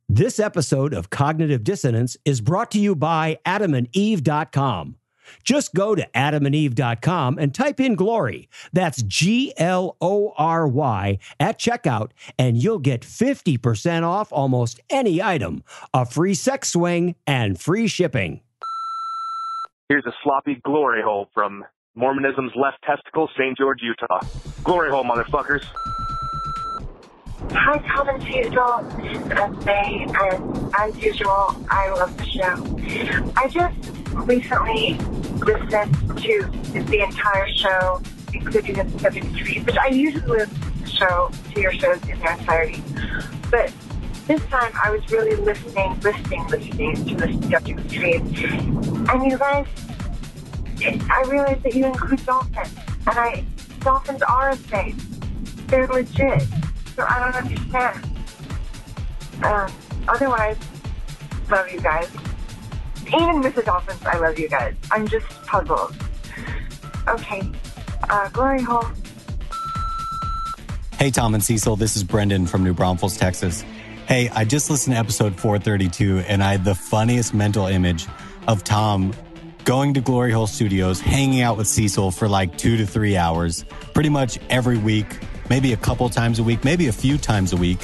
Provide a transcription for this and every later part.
This episode of Cognitive Dissonance is brought to you by Adamandeve.com. Just go to Adamandeve.com and type in Glory. That's Glory at checkout, and you'll get 50% off almost any item, a free sex swing, and free shipping. Here's a sloppy glory hole from Mormonism's left testicle, St. George, Utah. Glory hole, motherfuckers. Hi, Tom and Cecil. This is May, and as usual, I love the show. I just recently listened to the entire show, including the subject stream, which I usually listen to your shows in their entirety. But this time, I was really listening to the subject stream. And you guys, I realized that you include dolphins, and dolphins are a thing. They're legit. So I don't understand. Otherwise, love you guys. Even with the dolphins, I love you guys. I'm just puzzled. Okay. Glory hole. Hey, Tom and Cecil. This is Brendan from New Braunfels, Texas. Hey, I just listened to episode 432, and I had the funniest mental image of Tom going to Glory Hole Studios, hanging out with Cecil for like 2 to 3 hours, pretty much every week. Maybe a couple times a week, maybe a few times a week,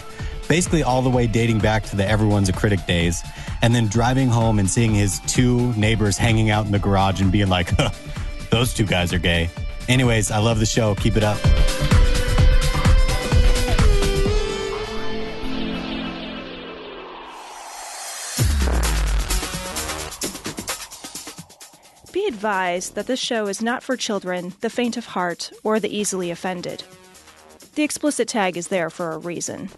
basically all the way dating back to the Everyone's a Critic days, and then driving home and seeing his two neighbors hanging out in the garage and being like, huh, those two guys are gay. Anyways, I love the show. Keep it up. Be advised that this show is not for children, the faint of heart, or the easily offended. The explicit tag is there for a reason.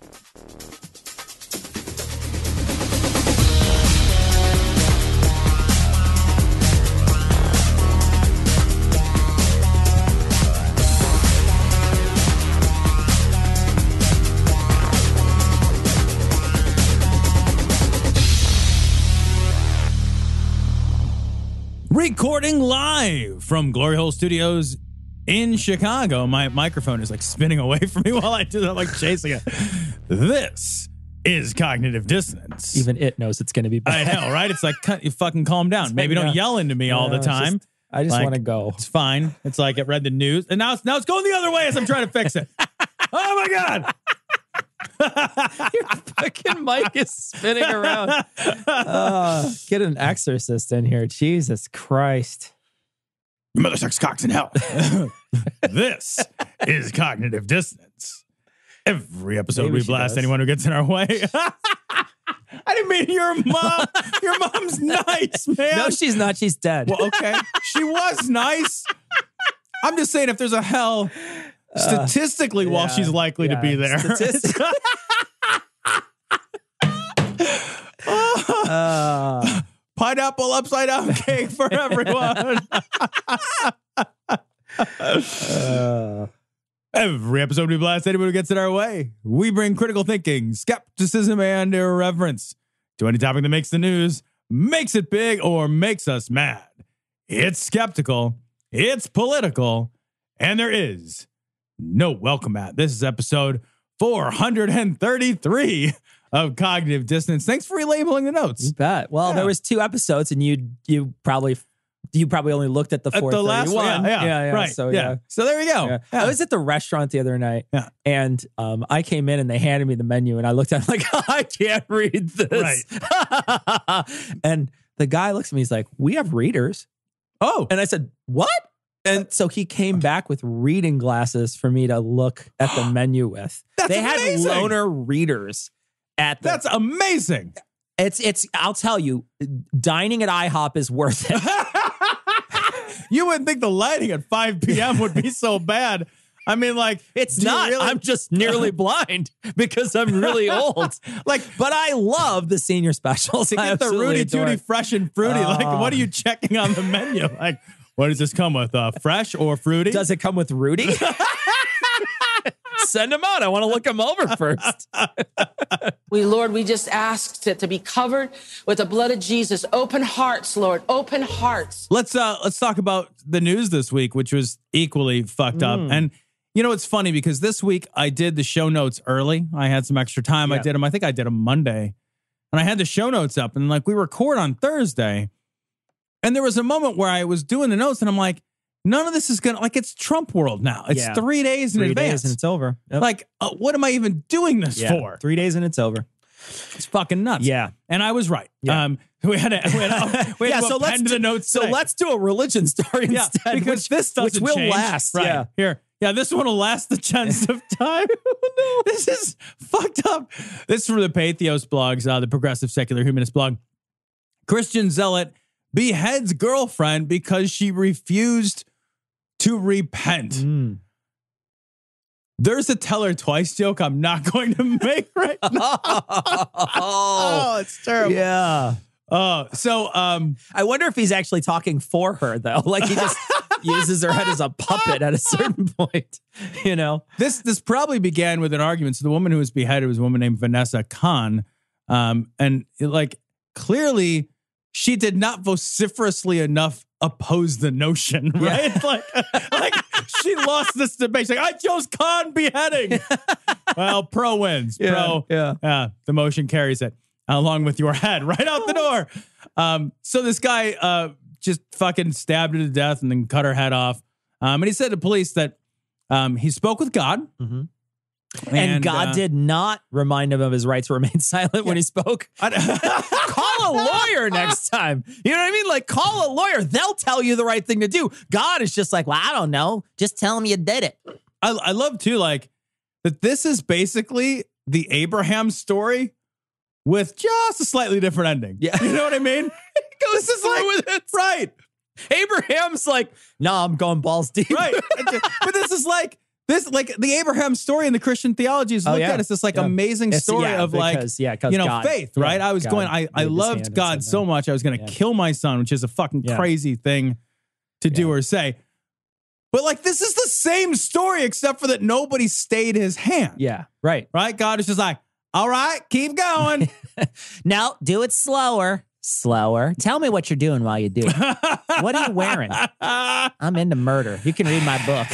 Recording live from Glory Hole Studios in Chicago. My microphone is like spinning away from me while I do that. I'm like chasing it. This is Cognitive Dissonance. Even it knows it's going to be bad. I know, right? It's like, you fucking calm down. Maybe don't yell into me all the time. I just want to go. It's fine. It's like I read the news, and now it's going the other way as I'm trying to fix it. Oh my God. Your fucking mic is spinning around. Get an exorcist in here. Jesus Christ. Your mother sucks cocks in hell. This is Cognitive Dissonance. Every episode Maybe we blast anyone who gets in our way. I didn't mean your mom. Your mom's nice, man. No, she's not. She's dead. Well, okay. She was nice. I'm just saying if there's a hell, statistically, while she's likely to be there. Statistically. Pineapple upside down cake for everyone. Every episode we blast anyone who gets in our way. We bring critical thinking, skepticism, and irreverence to any topic that makes the news, makes it big, or makes us mad. It's skeptical, it's political, and there is no welcome mat. This is episode 433 of Cognitive Dissonance. Thanks for relabeling the notes. You bet. Well, there was 2 episodes, and you probably only looked at the 431. At the last one. Yeah, right. So So there you go. Yeah. Yeah. I was at the restaurant the other night, and I came in and they handed me the menu, and I looked at it like, I can't read this. Right. And the guy looks at me, he's like, we have readers. Oh. And I said, what? And so he came back with reading glasses for me to look at the menu with. That's amazing. Had loaner readers at the... That's amazing. It's. I'll tell you, dining at IHOP is worth it. You wouldn't think the lighting at 5 p.m. would be so bad. I mean, like, it's not. Really? I'm just nearly blind because I'm really old. But I love the senior specials. To get the Rudy Tooty fresh and fruity. Like, what are you checking on the menu? Like, what does this come with? Fresh or fruity? Does it come with Rudy? Send them out. I want to look them over first. Lord, we just ask to be covered with the blood of Jesus. Open hearts, Lord. Open hearts. Let's talk about the news this week, which was equally fucked up. And you know, it's funny because this week I did the show notes early. I had some extra time. Yeah. I think I did them Monday. and I had the show notes up, and like we record on Thursday, and there was a moment where I was doing the notes, and I'm like, none of this is gonna, like, it's Trump world now. It's 3 days in 3 advance, days and it's over. Yep. Like, what am I even doing this for? 3 days and it's over. It's fucking nuts. Yeah, and I was right. Yeah. We had to so let's append the notes. So today. let's do a religion story instead, because this doesn't will change. last. Right. Yeah, Here. Yeah, this one will last the chance of time. No, this is fucked up. This is from the Pathos blogs, the Progressive Secular Humanist blog. Christian zealot beheads girlfriend because she refused to repent. There's a tell her twice joke I'm not going to make right now. Oh, it's terrible. Yeah. So I wonder if he's actually talking for her, though. Like he just uses her head as a puppet at a certain point. You know, this probably began with an argument. So the woman who was beheaded was a woman named Vanessa Kahn, and clearly she did not vociferously enough oppose the notion, right? Yeah. like she lost this debate. She's like, I chose Kahn beheading. Well, pro wins. The motion carries it along with your head right out the door. So this guy just fucking stabbed her to death and then cut her head off. And he said to police that he spoke with God. Mm-hmm. And God did not remind him of his right to remain silent when he spoke. Call a lawyer next time. You know what I mean? Like, call a lawyer. They'll tell you the right thing to do. God is just like, well, I don't know. Just tell him you did it. I love, too, like, that this is basically the Abraham story with just a slightly different ending. Yeah. You know what I mean? Goes through with it. Right. Abraham's like, no, I'm going balls deep. Right. But this is like, the Abraham story in the Christian theology is looked at as this amazing story of God, faith, right? I was I loved God so much I was going to kill my son, which is a fucking crazy thing to do or say. But like, this is the same story except for that nobody stayed his hand. Yeah, right. Right? God is just like, all right, keep going. Now do it slower. Slower. Tell me what you're doing while you do it. What are you wearing? I'm into murder. You can read my book.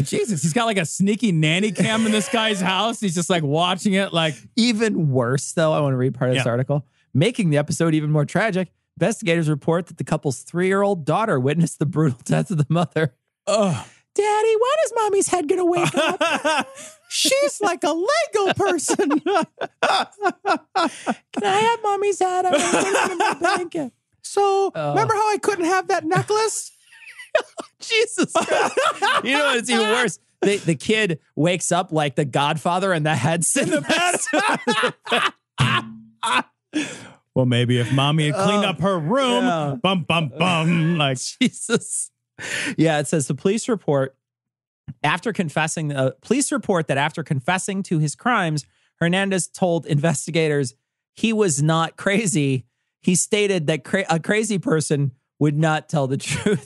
Jesus, he's got like a sneaky nanny cam in this guy's house. He's just like watching it. Like, even worse, though, I want to read part of this article. Making the episode even more tragic, investigators report that the couple's 3-year-old daughter witnessed the brutal death of the mother. Oh, Daddy, when is mommy's head going to wake up? She's like a Lego person. Can I have mommy's head? I want to put it in my blanket. So, remember how I couldn't have that necklace? Jesus Christ. You know what's even worse? The kid wakes up like the Godfather and the head sitting in the bed. Well, maybe if mommy had cleaned up her room, bum, bum, bum. Like, Jesus. Yeah, it says the police report that after confessing to his crimes, Hernandez told investigators he was not crazy. He stated that a crazy person would not tell the truth.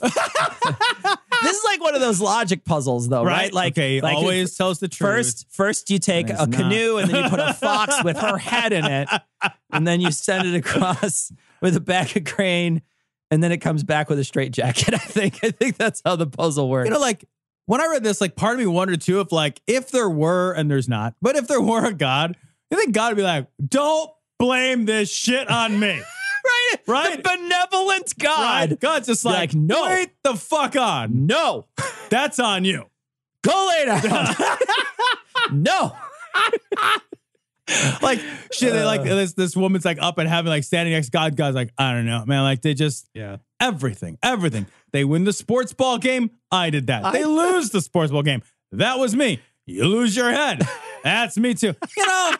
This is like one of those logic puzzles, though, right? Like, always tells the truth. First you take a canoe and then you put a fox with her head in it, and then you send it across with a bag of grain, and then it comes back with a straitjacket. I think that's how the puzzle works. You know, like when I read this, like part of me wondered too if there were, and there's not, but if there were a God, you think God would be like, don't blame this shit on me. Right? The benevolent God. Right. God's just like, no. Wait the fuck on. No. That's on you. Go lay down. No. Like, shit, like this woman's like up and having like standing next to God. God's like, I don't know, man. Like, they just, everything. They win the sports ball game. I did that. They lose the sports ball game. That was me. You lose your head. That's me too. You know,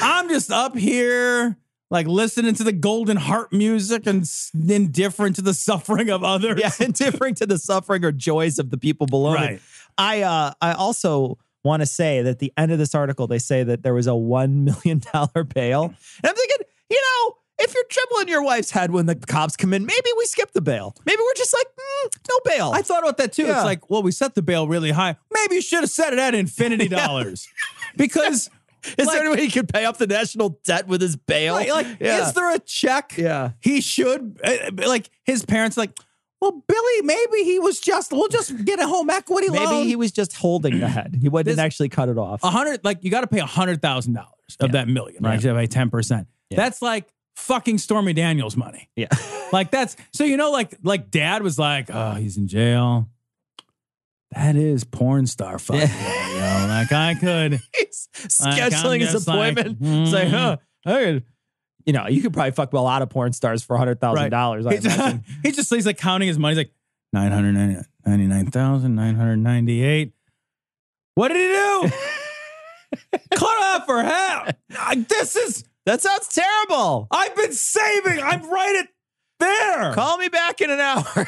I'm just up here, like listening to the golden harp music and indifferent to the suffering of others. Yeah, indifferent to the suffering or joys of the people below me. I also want to say that at the end of this article, they say that there was a $1 million bail. And I'm thinking, you know, if you're dribbling your wife's head when the cops come in, maybe we skip the bail. Maybe we're just like, no bail. I thought about that too. Yeah. It's like, well, we set the bail really high. Maybe you should have set it at infinity dollars. Because... Is there any way he could pay up the national debt with his bail? Is there a check? Yeah. He should, like, his parents like, Well, Billy, maybe he was we'll just get a home equity loan. Maybe he was just holding the head. He wouldn't actually cut it off. You got to pay $100,000 of that million, right? You got to pay 10%. Yeah. That's like fucking Stormy Daniels money. Yeah. Like that's, so like dad was like, oh, he's in jail. That is porn star fucking. Yeah. Like I could. He's scheduling his appointment. It's like, I could. You could probably fuck a lot of porn stars for $100,000. He's like counting his money. He's like, 999,998. What did he do? Cut off her half. That sounds terrible. I've been saving. I'm right there. Call me back in an hour.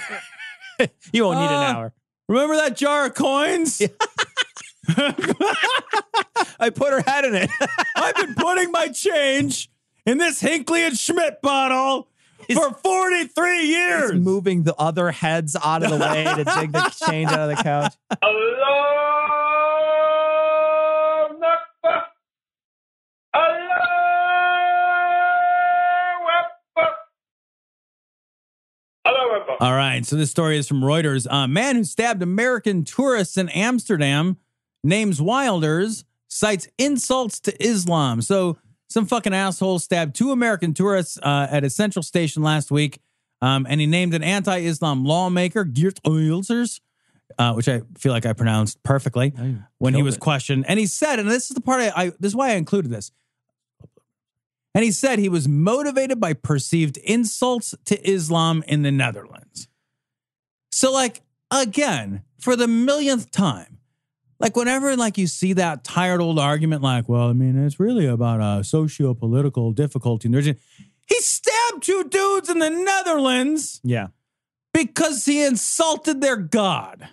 You won't need an hour. Remember that jar of coins? Yeah. I put her head in it. I've been putting my change in this Hinckley and Schmidt bottle for 43 years. He's moving the other heads out of the way to dig the change out of the couch. All right, so this story is from Reuters. A man who stabbed American tourists in Amsterdam, names Wilders, cites insults to Islam. So some fucking asshole stabbed 2 American tourists at a central station last week, and he named an anti-Islam lawmaker, Geert Wilders, which I feel like I pronounced perfectly when he was questioned. And he said, and this is the part this is why I included this. And he said he was motivated by perceived insults to Islam in the Netherlands. So, like, again, for the millionth time, like, whenever, like, you see that tired old argument, like, well, I mean, it's really about a socio-political difficulty. He stabbed 2 dudes in the Netherlands. Yeah. Because he insulted their God.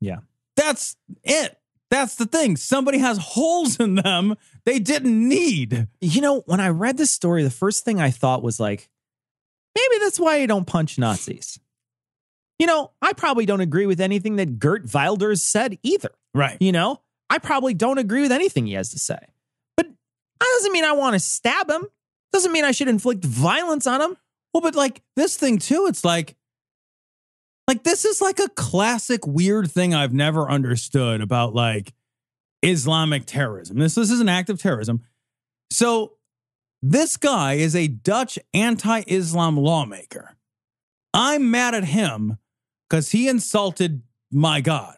Yeah. That's it. That's the thing. Somebody has holes in them they didn't need. When I read this story, the first thing I thought was like, maybe that's why you don't punch Nazis. I probably don't agree with anything that Geert Wilders said either. Right. I probably don't agree with anything he has to say. But that doesn't mean I want to stab him. Doesn't mean I should inflict violence on him. Well, but like this thing too, it's like this is like a classic weird thing I've never understood about like Islamic terrorism. This is an act of terrorism. So this guy is a Dutch anti-Islam lawmaker. I'm mad at him because he insulted my God.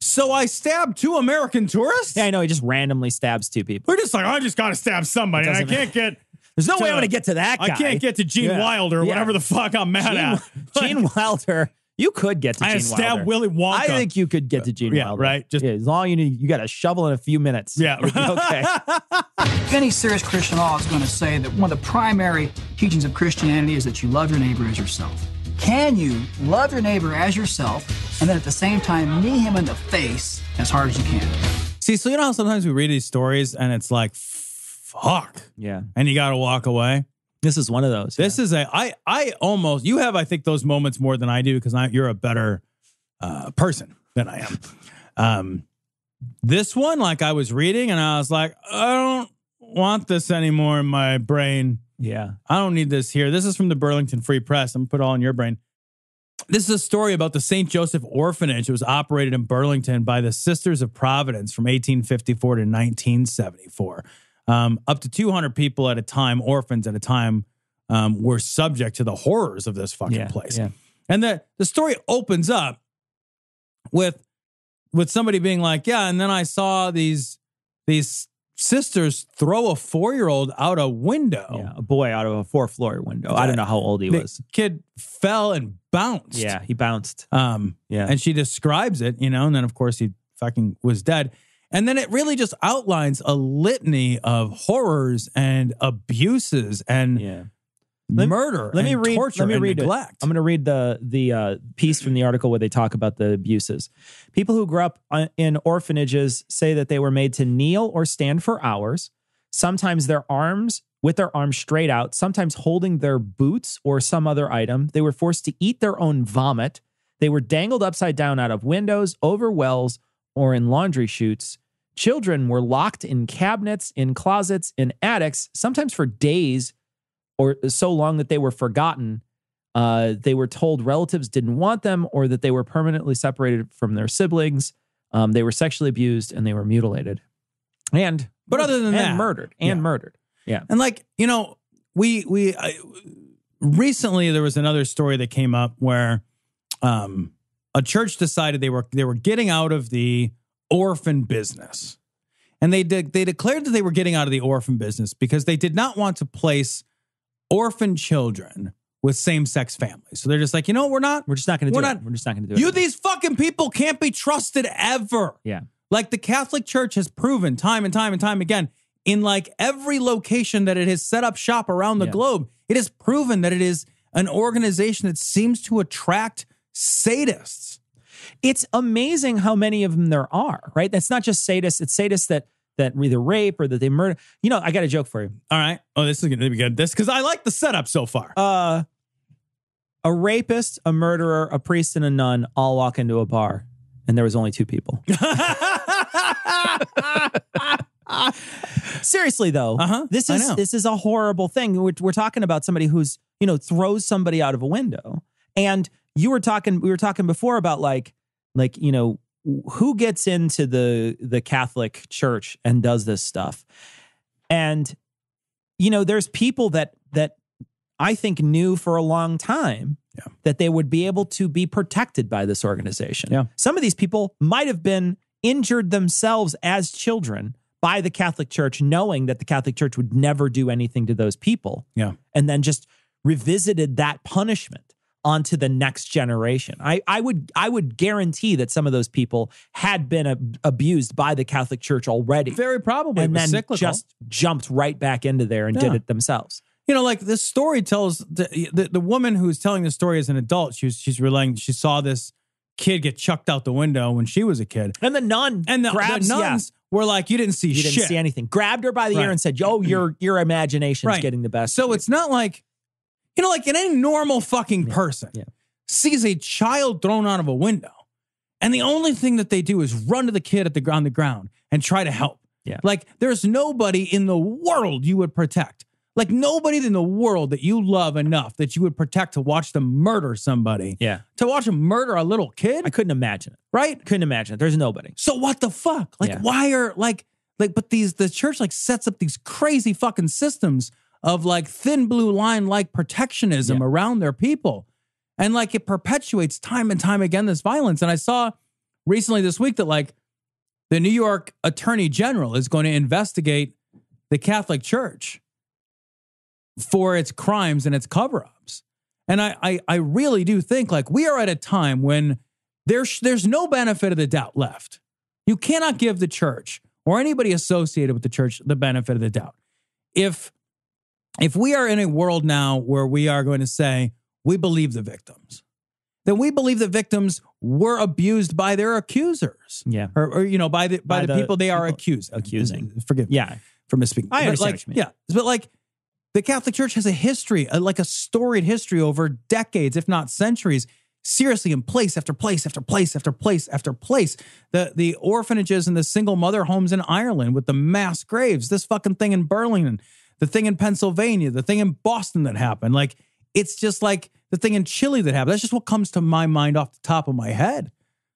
So I stabbed 2 American tourists? Yeah, I know. He just randomly stabs 2 people. We're just like, I just got to stab somebody. And I can't get... There's no way I'm going to get to that guy. I can't get to Gene Wilder or whatever the fuck I'm mad at. Gene Wilder... You could get to Gene Wilder. I stabbed Willy Wonka. I think you could get to Gene Wilder. Right. Just as long as you got a shovel in a few minutes. Yeah. Okay. Any serious Christian law is going to say that one of the primary teachings of Christianity is that you love your neighbor as yourself. Can you love your neighbor as yourself and then at the same time knee him in the face as hard as you can? See, so you know how sometimes we read these stories and it's like, fuck. Yeah. And you got to walk away. This is one of those. This is I almost, you have, I think, those moments more than I do because you're a better person than I am. This one, like I was reading and I was like, I don't want this anymore in my brain. Yeah. I don't need this here. This is from the Burlington Free Press. I'm going to put it all in your brain. This is a story about the St. Joseph Orphanage. It was operated in Burlington by the Sisters of Providence from 1854 to 1974. Up to 200 people at a time, orphans at a time, were subject to the horrors of this fucking place. Yeah. And the story opens up with somebody being like, yeah, and then I saw these sisters throw a 4-year-old out a window. Yeah, a boy out of a 4th-floor window. I don't know how old he was. Kid fell and bounced. Yeah, he bounced. And she describes it, and then of course he fucking was dead. And then it really just outlines a litany of horrors and abuses and murder and torture and neglect. I'm going to read the piece from the article where they talk about the abuses. People who grew up in orphanages say that they were made to kneel or stand for hours, sometimes with their arms straight out, sometimes holding their boots or some other item. They were forced to eat their own vomit. They were dangled upside down out of windows, over wells, or in laundry chutes. Children were locked in cabinets, in closets, in attics, sometimes for days or so long that they were forgotten. They were told relatives didn't want them or that they were permanently separated from their siblings. They were sexually abused and they were mutilated. But other than that, murdered. Yeah. And like, you know, we recently there was another story that came up where a church decided they were getting out of the orphan business. And they declared that they were getting out of the orphan business because they did not want to place orphan children with same-sex families. So they're just like, you know, we're just not going to do it. We're just not going to do it. You, these fucking people can't be trusted ever. Yeah. Like the Catholic Church has proven time and time and time again in like every location that it has set up shop around the globe, it has proven that it is an organization that seems to attract sadists. It's amazing how many of them there are, right? That's not just sadists. It's sadists that either rape or that they murder. You know, I got a joke for you. All right. Oh, this is going to be good. Because I like the setup so far. A rapist, a murderer, a priest, and a nun all walk into a bar, and there was only 2 people. Seriously, though, this is a horrible thing. We're talking about somebody who's, you know, throws somebody out of a window. And we were talking before about like, you know, who gets into the Catholic Church and does this stuff. And, you know, there's people that I think knew for a long time that they would be able to be protected by this organization. Yeah. Some of these people might have been injured themselves as children by the Catholic Church, knowing that the Catholic Church would never do anything to those people. Yeah. And then just revisited that punishment onto the next generation. I would guarantee that some of those people had been abused by the Catholic Church already. Very probably. And then just jumped right back into there and did it themselves. You know, like this story tells the woman who's telling the story as an adult, she's relaying, she saw this kid get chucked out the window when she was a kid. And the nun the nuns were like, you didn't see shit. You didn't see anything. Grabbed her by the ear and said, yo, your imagination's getting the best. So it's not like, you know, like any normal fucking person sees a child thrown out of a window. And the only thing that they do is run to the kid on the ground and try to help. Yeah. Like there's nobody in the world you would protect. Like nobody in the world that you love enough that you would protect to watch them murder somebody. Yeah. To watch them murder a little kid. I couldn't imagine it. Right? Couldn't imagine it. There's nobody. So what the fuck? Like why are but the church like sets up these crazy fucking systems of like thin blue line like protectionism around their people. And like it perpetuates time and time again this violence. And I saw recently this week that like the New York Attorney General is going to investigate the Catholic Church for its crimes and its cover-ups. And I really do think like we are at a time when there's no benefit of the doubt left. You cannot give the church or anybody associated with the church the benefit of the doubt. If we are in a world now where we are going to say we believe the victims, then we believe the victims were abused by their accusers. Yeah. Or you know, by the people they are accusing. Forgive me for misspeaking. I understand what you mean. Yeah. But like the Catholic Church has a history, like a storied history over decades, if not centuries, seriously in place after place after place after place after place. The orphanages and the single mother homes in Ireland with the mass graves, this fucking thing in Burlington, the thing in Pennsylvania, the thing in Boston that happened. Like, it's just like the thing in Chile that happened. That's just what comes to my mind off the top of my head.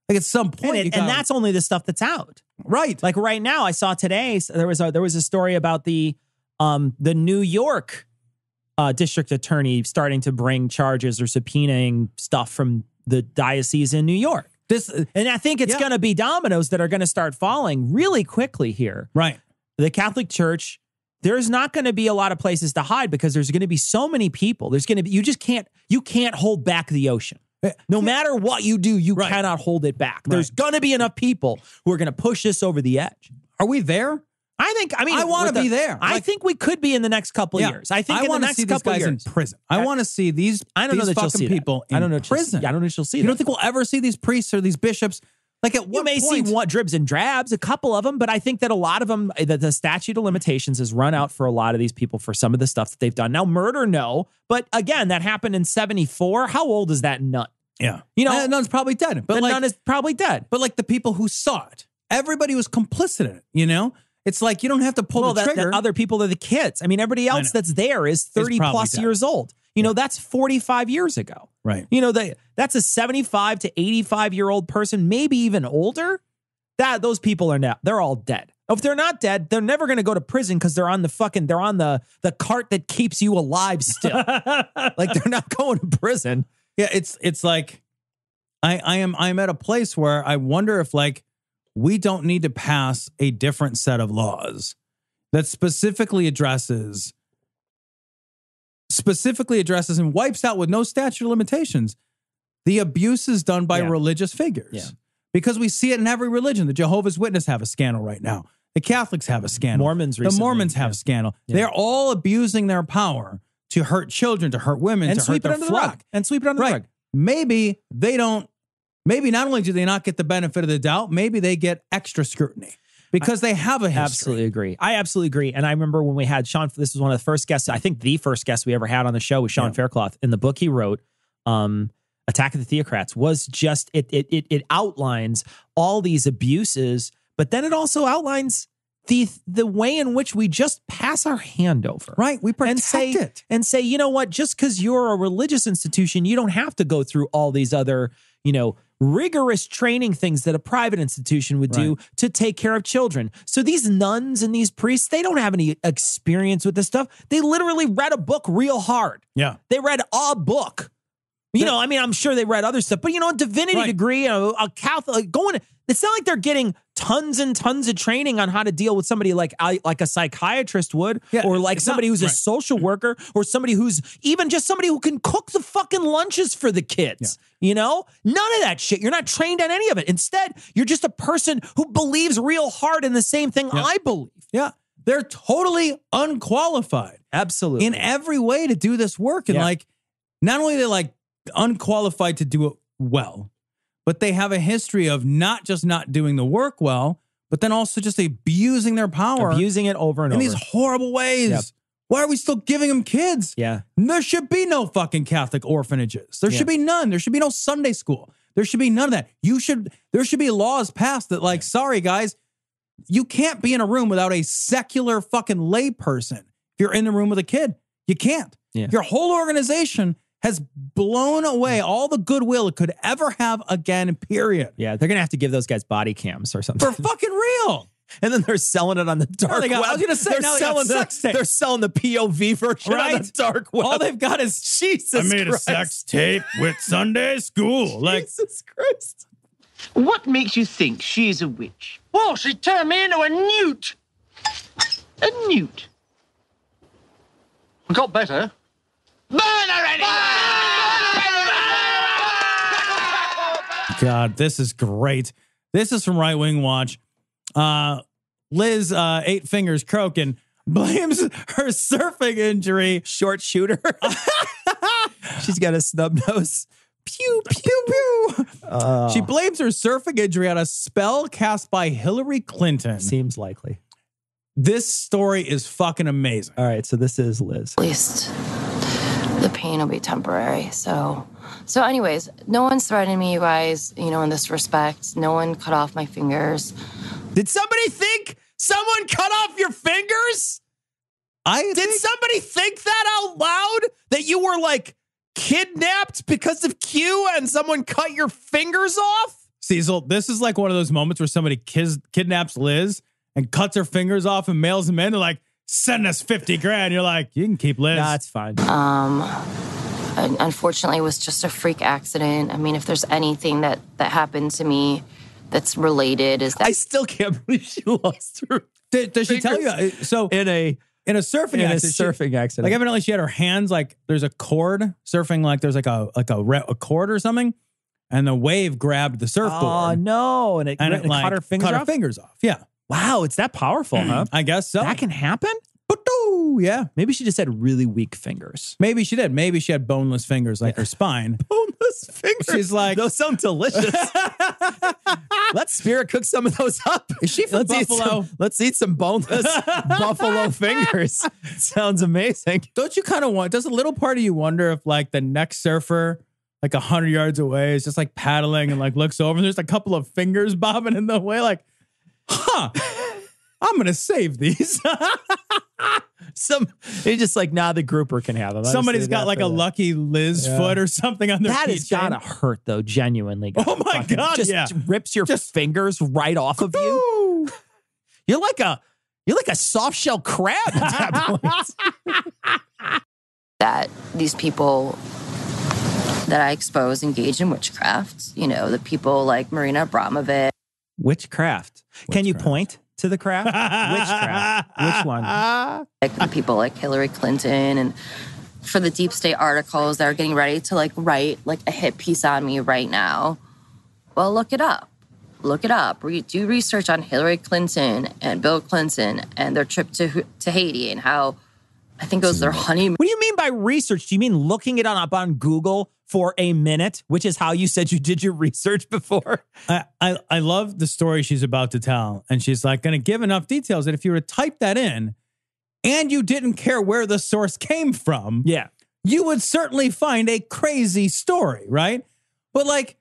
Like at some point, and that's only the stuff that's out. Right. Like right now, I saw today, there was a story about the New York district attorney starting to bring charges or subpoenaing stuff from the diocese in New York. And I think it's going to be dominoes that are going to start falling really quickly here. Right. The Catholic Church, there's not going to be a lot of places to hide because there's going to be so many people. There's going to be, you can't hold back the ocean. No matter what you do, you cannot hold it back. There's going to be enough people who are going to push this over the edge. Are we there? I want to be there. I think we could be in the next couple of years. I think in the next couple of years. I want to see these guys in prison. I want to see these fucking people in prison. I don't know that you'll see that. You don't think we'll ever see these priests or these bishops? Like at what point? You may see what dribs and drabs, a couple of them, but I think that a lot of them, the statute of limitations has run out for a lot of these people for some of the stuff that they've done. Now, murder, no. But again, that happened in 1974. How old is that nun? Yeah. You know, that nun's probably dead. But the nun is probably dead. But like the people who saw it, everybody was complicit in it, you know? It's like you don't have to pull the trigger. Other people are the kids. I mean, everybody else that's there is 30 plus years old. You know, that's 45 years ago. Right. You know, that's a 75 to 85-year-old person, maybe even older. Those people are they're all dead. If they're not dead, they're never going to go to prison because they're on the cart that keeps you alive still. Like, they're not going to prison. Yeah, it's like I'm at a place where I wonder if, like, we don't need to pass a different set of laws that specifically addresses and wipes out with no statute of limitations the abuses done by religious figures. Yeah. Because we see it in every religion. The Jehovah's Witnesses have a scandal right now. The Catholics have a scandal. The Mormons have a scandal. Yeah. They're all abusing their power to hurt children, to hurt women, and to hurt their flock. And sweep it under the rug. Maybe they don't. Maybe not only do they not get the benefit of the doubt, maybe they get extra scrutiny because they have a history. Absolutely agree. I absolutely agree. And I remember when we had Sean, this was one of the first guests, I think the first guest we ever had on the show was Sean Faircloth. In the book he wrote, Attack of the Theocrats, was just, it outlines all these abuses, but then it also outlines the way in which we just pass our hand over. Right. We protect it. And say, you know what, just because you're a religious institution, you don't have to go through all these other, you know, rigorous training things that a private institution would do to take care of children. So these nuns and these priests, they don't have any experience with this stuff. They literally read a book real hard. Yeah. They read a book. You know, I mean, I'm sure they read other stuff, but, you know, a divinity degree, a Catholic, it's not like they're getting tons and tons of training on how to deal with somebody like a psychiatrist would, or like somebody who's a social worker, or somebody who's even just somebody who can cook the fucking lunches for the kids. You know, none of that shit. You're not trained on any of it. Instead, you're just a person who believes real hard in the same thing I believe. Yeah. They're totally unqualified. Absolutely. In every way to do this work. And like, not only are they like unqualified to do it well, but they have a history of not just not doing the work well, but then also just abusing their power. Abusing it over and over. In these horrible ways. Yep. Why are we still giving them kids? Yeah. There should be no fucking Catholic orphanages. There should be none. There should be no Sunday school. There should be none of that. There should be laws passed that, like, sorry guys, you can't be in a room without a secular fucking lay person. If you're in the room with a kid, you can't. Yeah. Your whole organization has blown away all the goodwill it could ever have again, period. Yeah, they're going to have to give those guys body cams or something. For fucking real. And then they're selling it on the dark web. I was going to say, they're selling the POV version on the dark web. All they've got is, Jesus I made Christ. a sex tape with Sunday school. Like, Jesus Christ. What makes you think she's a witch? Well, she turned me into a newt. A newt. I got better. Burn already! God, this is great. This is from Right Wing Watch. Liz, 8 Fingers Crokin, blames her surfing injury. Short shooter. She's got a snub nose. Pew, pew, pew. She blames her surfing injury on a spell cast by Hillary Clinton. Seems likely. This story is fucking amazing. All right, so this is Liz. At least the pain will be temporary. So anyways, no one's threatening me, you guys, you know, in this respect. No one cut off my fingers. Did somebody think someone cut off your fingers? Did somebody think that out loud? That you were like kidnapped because of Q and someone cut your fingers off? Cecil, this is like one of those moments where somebody kidnaps Liz and cuts her fingers off and mails them in. They're like, send us 50 grand. You're like, you can keep Liz. Nah, it's fine. Unfortunately, it was just a freak accident. I mean, if there's anything that happened to me that's related, is that I still can't believe she lost her. Does she tell you? So in a surfing accident, like evidently she had her hands like there's a cord surfing, like there's like a cord or something, and the wave grabbed the surfboard. Oh no! And it like, cut her fingers off. Yeah. Wow, it's that powerful, huh? I guess so. That can happen? Yeah. Maybe she just had really weak fingers. Maybe she did. Maybe she had boneless fingers like her spine. Boneless fingers? She's like... Those sound delicious. Let Spirit cook some of those up. Is she from Buffalo? Let's eat some boneless buffalo fingers. Sounds amazing. Don't you kind of want... Does a little part of you wonder if like the next surfer, like 100 yards away, is just like paddling and like looks over and there's a couple of fingers bobbing in the way like... I'm going to save these. It's just like, the grouper can have them. Somebody's got like a Lucky Liz foot or something on their That has got to hurt, though, genuinely. Oh, my God, just rips your fingers right off of you. You're like a soft shell crab at that point. That these people that I expose engage in witchcraft. You know, the people like Marina Abramovic. Witchcraft. Can you point to the craft? Witchcraft. Which one? Like the people like Hillary Clinton, and for the deep state articles that are getting ready to like write like a hit piece on me right now. Well, look it up. Look it up. Do research on Hillary Clinton and Bill Clinton and their trip to Haiti and how I think it was their honeymoon. What do you mean by research? Do you mean looking it up on Google for a minute, which is how you said you did your research before? I love the story she's about to tell. And she's like going to give enough details that if you were to type that in and you didn't care where the source came from, you would certainly find a crazy story, right? But like,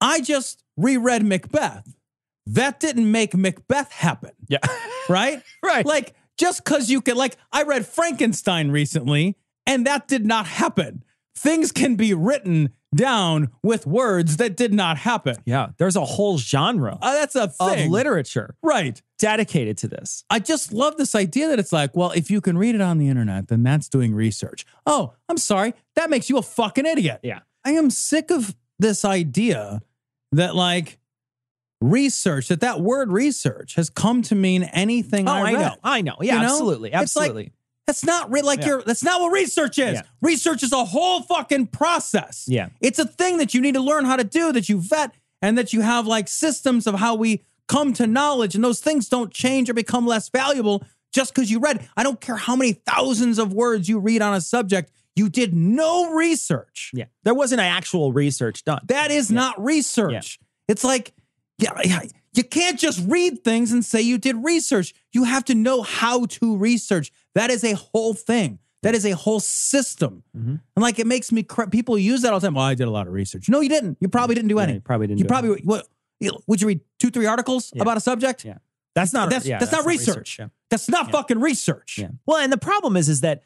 I just reread Macbeth. That didn't make Macbeth happen. Yeah. Right? Right. Like, just because you can, like, I read Frankenstein recently, and that did not happen. Things can be written down with words that did not happen. Yeah, there's a whole genre that's a thing. Of literature. Right. Dedicated to this. I just love this idea that it's like, well, if you can read it on the internet, then that's doing research. Oh, I'm sorry. That makes you a fucking idiot. Yeah. I am sick of this idea that, like, research, that word research has come to mean anything I read. I know. Yeah, you know? absolutely. Absolutely. Like, that's not that's not what research is. Yeah. Research is a whole fucking process. Yeah. It's a thing that you need to learn how to do, that you vet, and that you have like systems of how we come to knowledge. And those things don't change or become less valuable just because you read. I don't care how many thousands of words you read on a subject. You did no research. Yeah. There wasn't actual research done. That is not research. Yeah. It's like, you can't just read things and say you did research. You have to know how to research. That is a whole thing. That is a whole system. Mm-hmm. And like, it makes me, people use that all the time. Well, I did a lot of research. No, you didn't. You probably didn't do any. You probably didn't. Would you read 2-3 articles about a subject? Yeah. That's not research. Yeah. That's not fucking research. Yeah. Well, and the problem is that,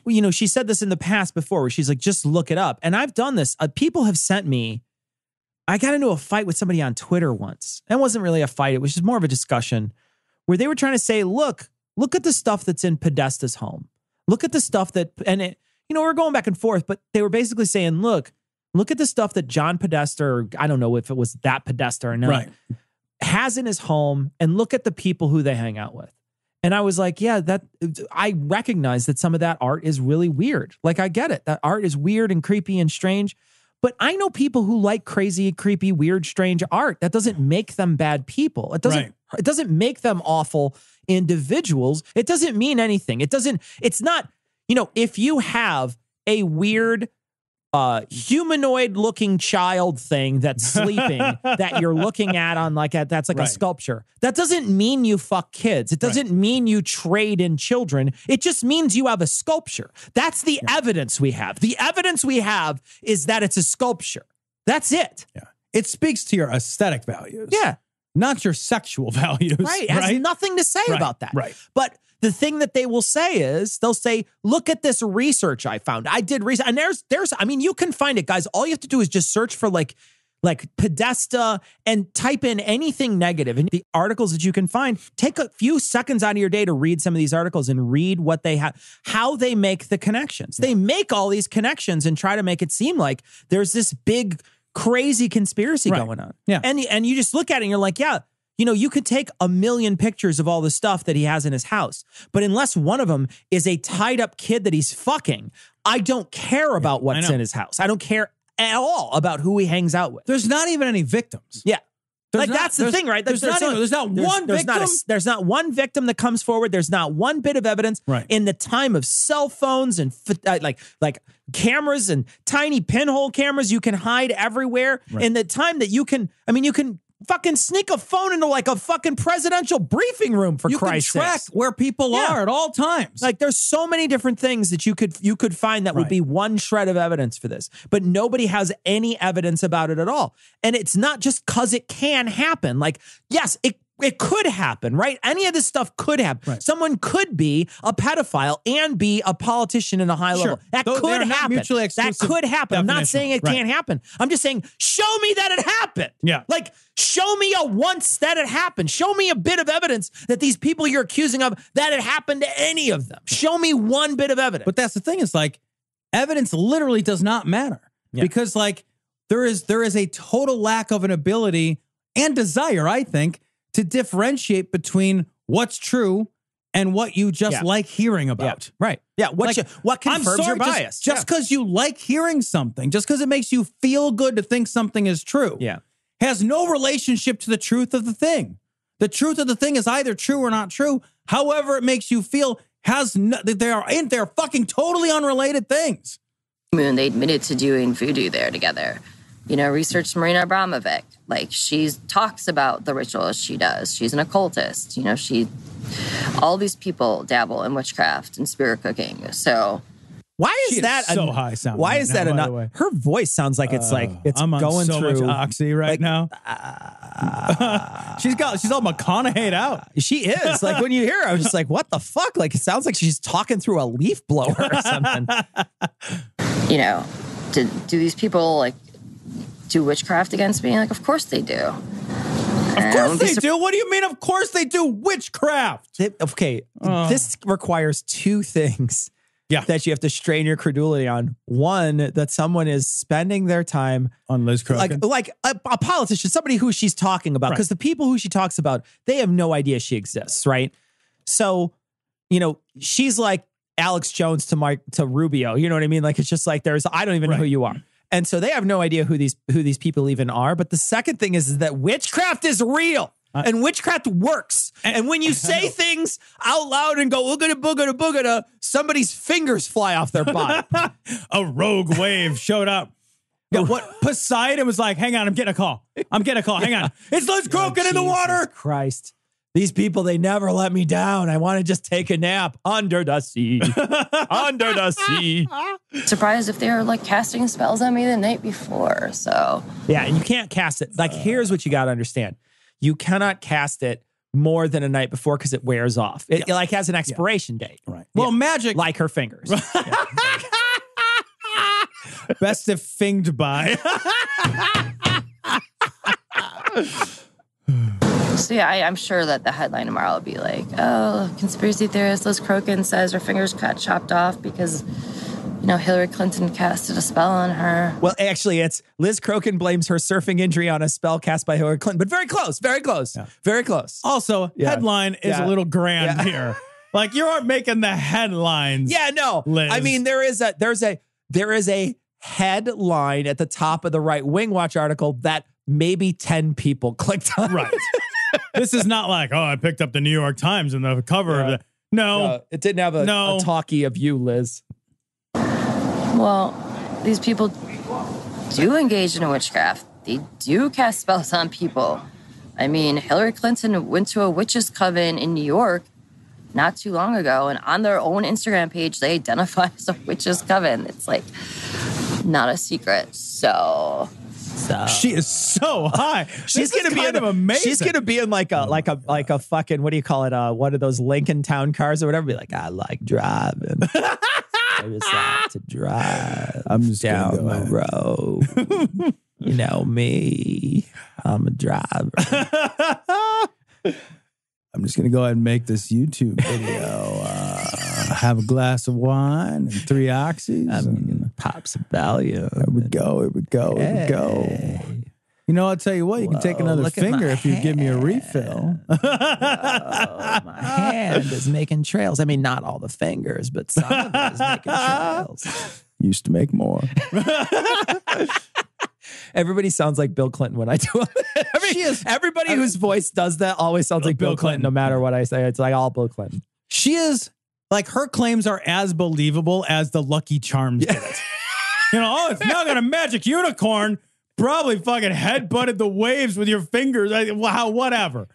you know, she said this in the past before where she's like, just look it up. And I've done this. People have sent me, I got into a fight with somebody on Twitter once. It wasn't really a fight. It was just more of a discussion where they were trying to say, look at the stuff that's in Podesta's home. Look at the stuff that, we're going back and forth, but they were basically saying, look at the stuff that John Podesta, or I don't know if it was that Podesta or not, has in his home, and look at the people who they hang out with. And I was like, yeah, I recognize that some of that art is really weird. Like, I get it. That art is weird and creepy and strange. But I know people who like crazy, creepy, weird, strange art. That doesn't make them bad people. It doesn't make them awful individuals. It doesn't mean anything. It's not, if you have a weird humanoid looking child thing that's sleeping that you're looking at on that's like a sculpture. That doesn't mean you fuck kids. It doesn't mean you trade in children. It just means you have a sculpture. That's the evidence we have. The evidence we have is that it's a sculpture. That's it. Yeah. It speaks to your aesthetic values. Yeah. Not your sexual values. Right. It has nothing to say about that. Right. But the thing that they will say is they'll say, look at this research I found. I did research. And you can find it, guys. All you have to do is just search for like Podesta and type in anything negative. And the articles that you can find, take a few seconds out of your day to read some of these articles and read what they have, how they make the connections. They make all these connections and try to make it seem like there's this big, crazy conspiracy going on. Yeah. And you just look at it and you're like, yeah, you could take 1 million pictures of all the stuff that he has in his house, but unless one of them is a tied up kid that he's fucking, I don't care about what's in his house. I don't care at all about who he hangs out with. There's not even any victims. Yeah. That's the thing, right? There's not one victim. There's not one victim that comes forward. There's not one bit of evidence. Right. In the time of cell phones and like cameras and tiny pinhole cameras you can hide everywhere. Right. In the time that you can fucking sneak a phone into like a fucking presidential briefing room for Christ's sake. You can track where people are at all times. Like, there's so many different things that you could find that would be one shred of evidence for this, but nobody has any evidence about it at all. And it's not just because it can happen. Like, yes, it could happen, right? Any of this stuff could happen. Right. Someone could be a pedophile and be a politician in a high level. That could happen. That could happen. I'm not saying it can't happen. I'm just saying, show me that it happened. Yeah. Like, show me a once that it happened. Show me a bit of evidence that these people you're accusing of, that it happened to any of them. Show me one bit of evidence. But that's the thing, is like, evidence literally does not matter. Yeah. Because like, there is a total lack of an ability and desire, I think, to differentiate between what's true and what you just like hearing about. Yeah. Right. Yeah. What confirms your bias? Just because you like hearing something, just because it makes you feel good to think something is true, has no relationship to the truth of the thing. The truth of the thing is either true or not true. However it makes you feel they're fucking totally unrelated things. Moon, they admitted to doing voodoo there together. You know, research Marina Abramovic. Like, she talks about the rituals she does. She's an occultist. You know, all these people dabble in witchcraft and spirit cooking. So why is that so high sounding? Why is that enough? Her voice sounds like it's I'm on going so through much oxy right now. She's all McConaughey'd out. She is. Like, when you hear her, I was just like, what the fuck? Like, it sounds like she's talking through a leaf blower or something. You know, do these people like do witchcraft against me? Like, of course they do. Of course they do. What do you mean? Of course they do witchcraft. This requires two things. That you have to strain your credulity on. One, that someone is spending their time on Liz Crokin, like a politician, somebody who she's talking about, because the people who she talks about, they have no idea she exists, right? So, you know, she's like Alex Jones to Rubio. You know what I mean? Like, it's just like I don't even know who you are. And so they have no idea who these people even are. But the second thing is that witchcraft is real. And witchcraft works. And when you say things out loud and go, oogada, boogada, boogada, somebody's fingers fly off their body. A rogue wave showed up. Yeah, what? Poseidon was like, hang on, I'm getting a call. Hang on. It's Liz Crokin in the water. Jesus Christ. These people, they never let me down. I want to just take a nap under the sea. Under the sea. Surprised if they were like casting spells on me the night before. So yeah, and you can't cast it. Like, here's what you got to understand. You cannot cast it more than a night before because it wears off. It like has an expiration date. Right. Well, magic. Like her fingers. Best if finged by. So yeah, I'm sure that the headline tomorrow will be like, oh, conspiracy theorist Liz Crokin says her fingers got chopped off because, you know, Hillary Clinton casted a spell on her. Well, actually, it's Liz Crokin blames her surfing injury on a spell cast by Hillary Clinton. But very close, very close, very close. Also, headline is a little grand here. Like, you aren't making the headlines. Yeah, no. Liz. I mean, there is a headline at the top of the Right Wing Watch article that maybe 10 people clicked on. Right. This is not like, I picked up the New York Times and the cover of the... No. It didn't have a talkie of you, Liz. Well, these people do engage in witchcraft. They do cast spells on people. I mean, Hillary Clinton went to a witches' coven in New York not too long ago, and on their own Instagram page, they identify as a witches' coven. It's like not a secret. So she is so high. She's gonna be amazing. She's gonna be in like a fucking, what do you call it? One of those Lincoln Town cars or whatever. Be like, I like driving. I just like to drive. I'm just down the road. You know me. I'm a driver. I'm just gonna go ahead and make this YouTube video. Have a glass of wine and 3 oxys. I'm gonna pop some Valium. Here we go. You know, I'll tell you what, you can take another finger if you give me a refill. My hand is making trails. I mean, not all the fingers, but some of it is making trails. Used to make more. Everybody sounds like Bill Clinton when I do it. Everybody whose voice does that always sounds like Bill Clinton, no matter what I say. It's like all Bill Clinton. She is, like, her claims are as believable as the Lucky Charms did it. You know, it's now got a magic unicorn. Probably fucking headbutted the waves with your fingers. Whatever.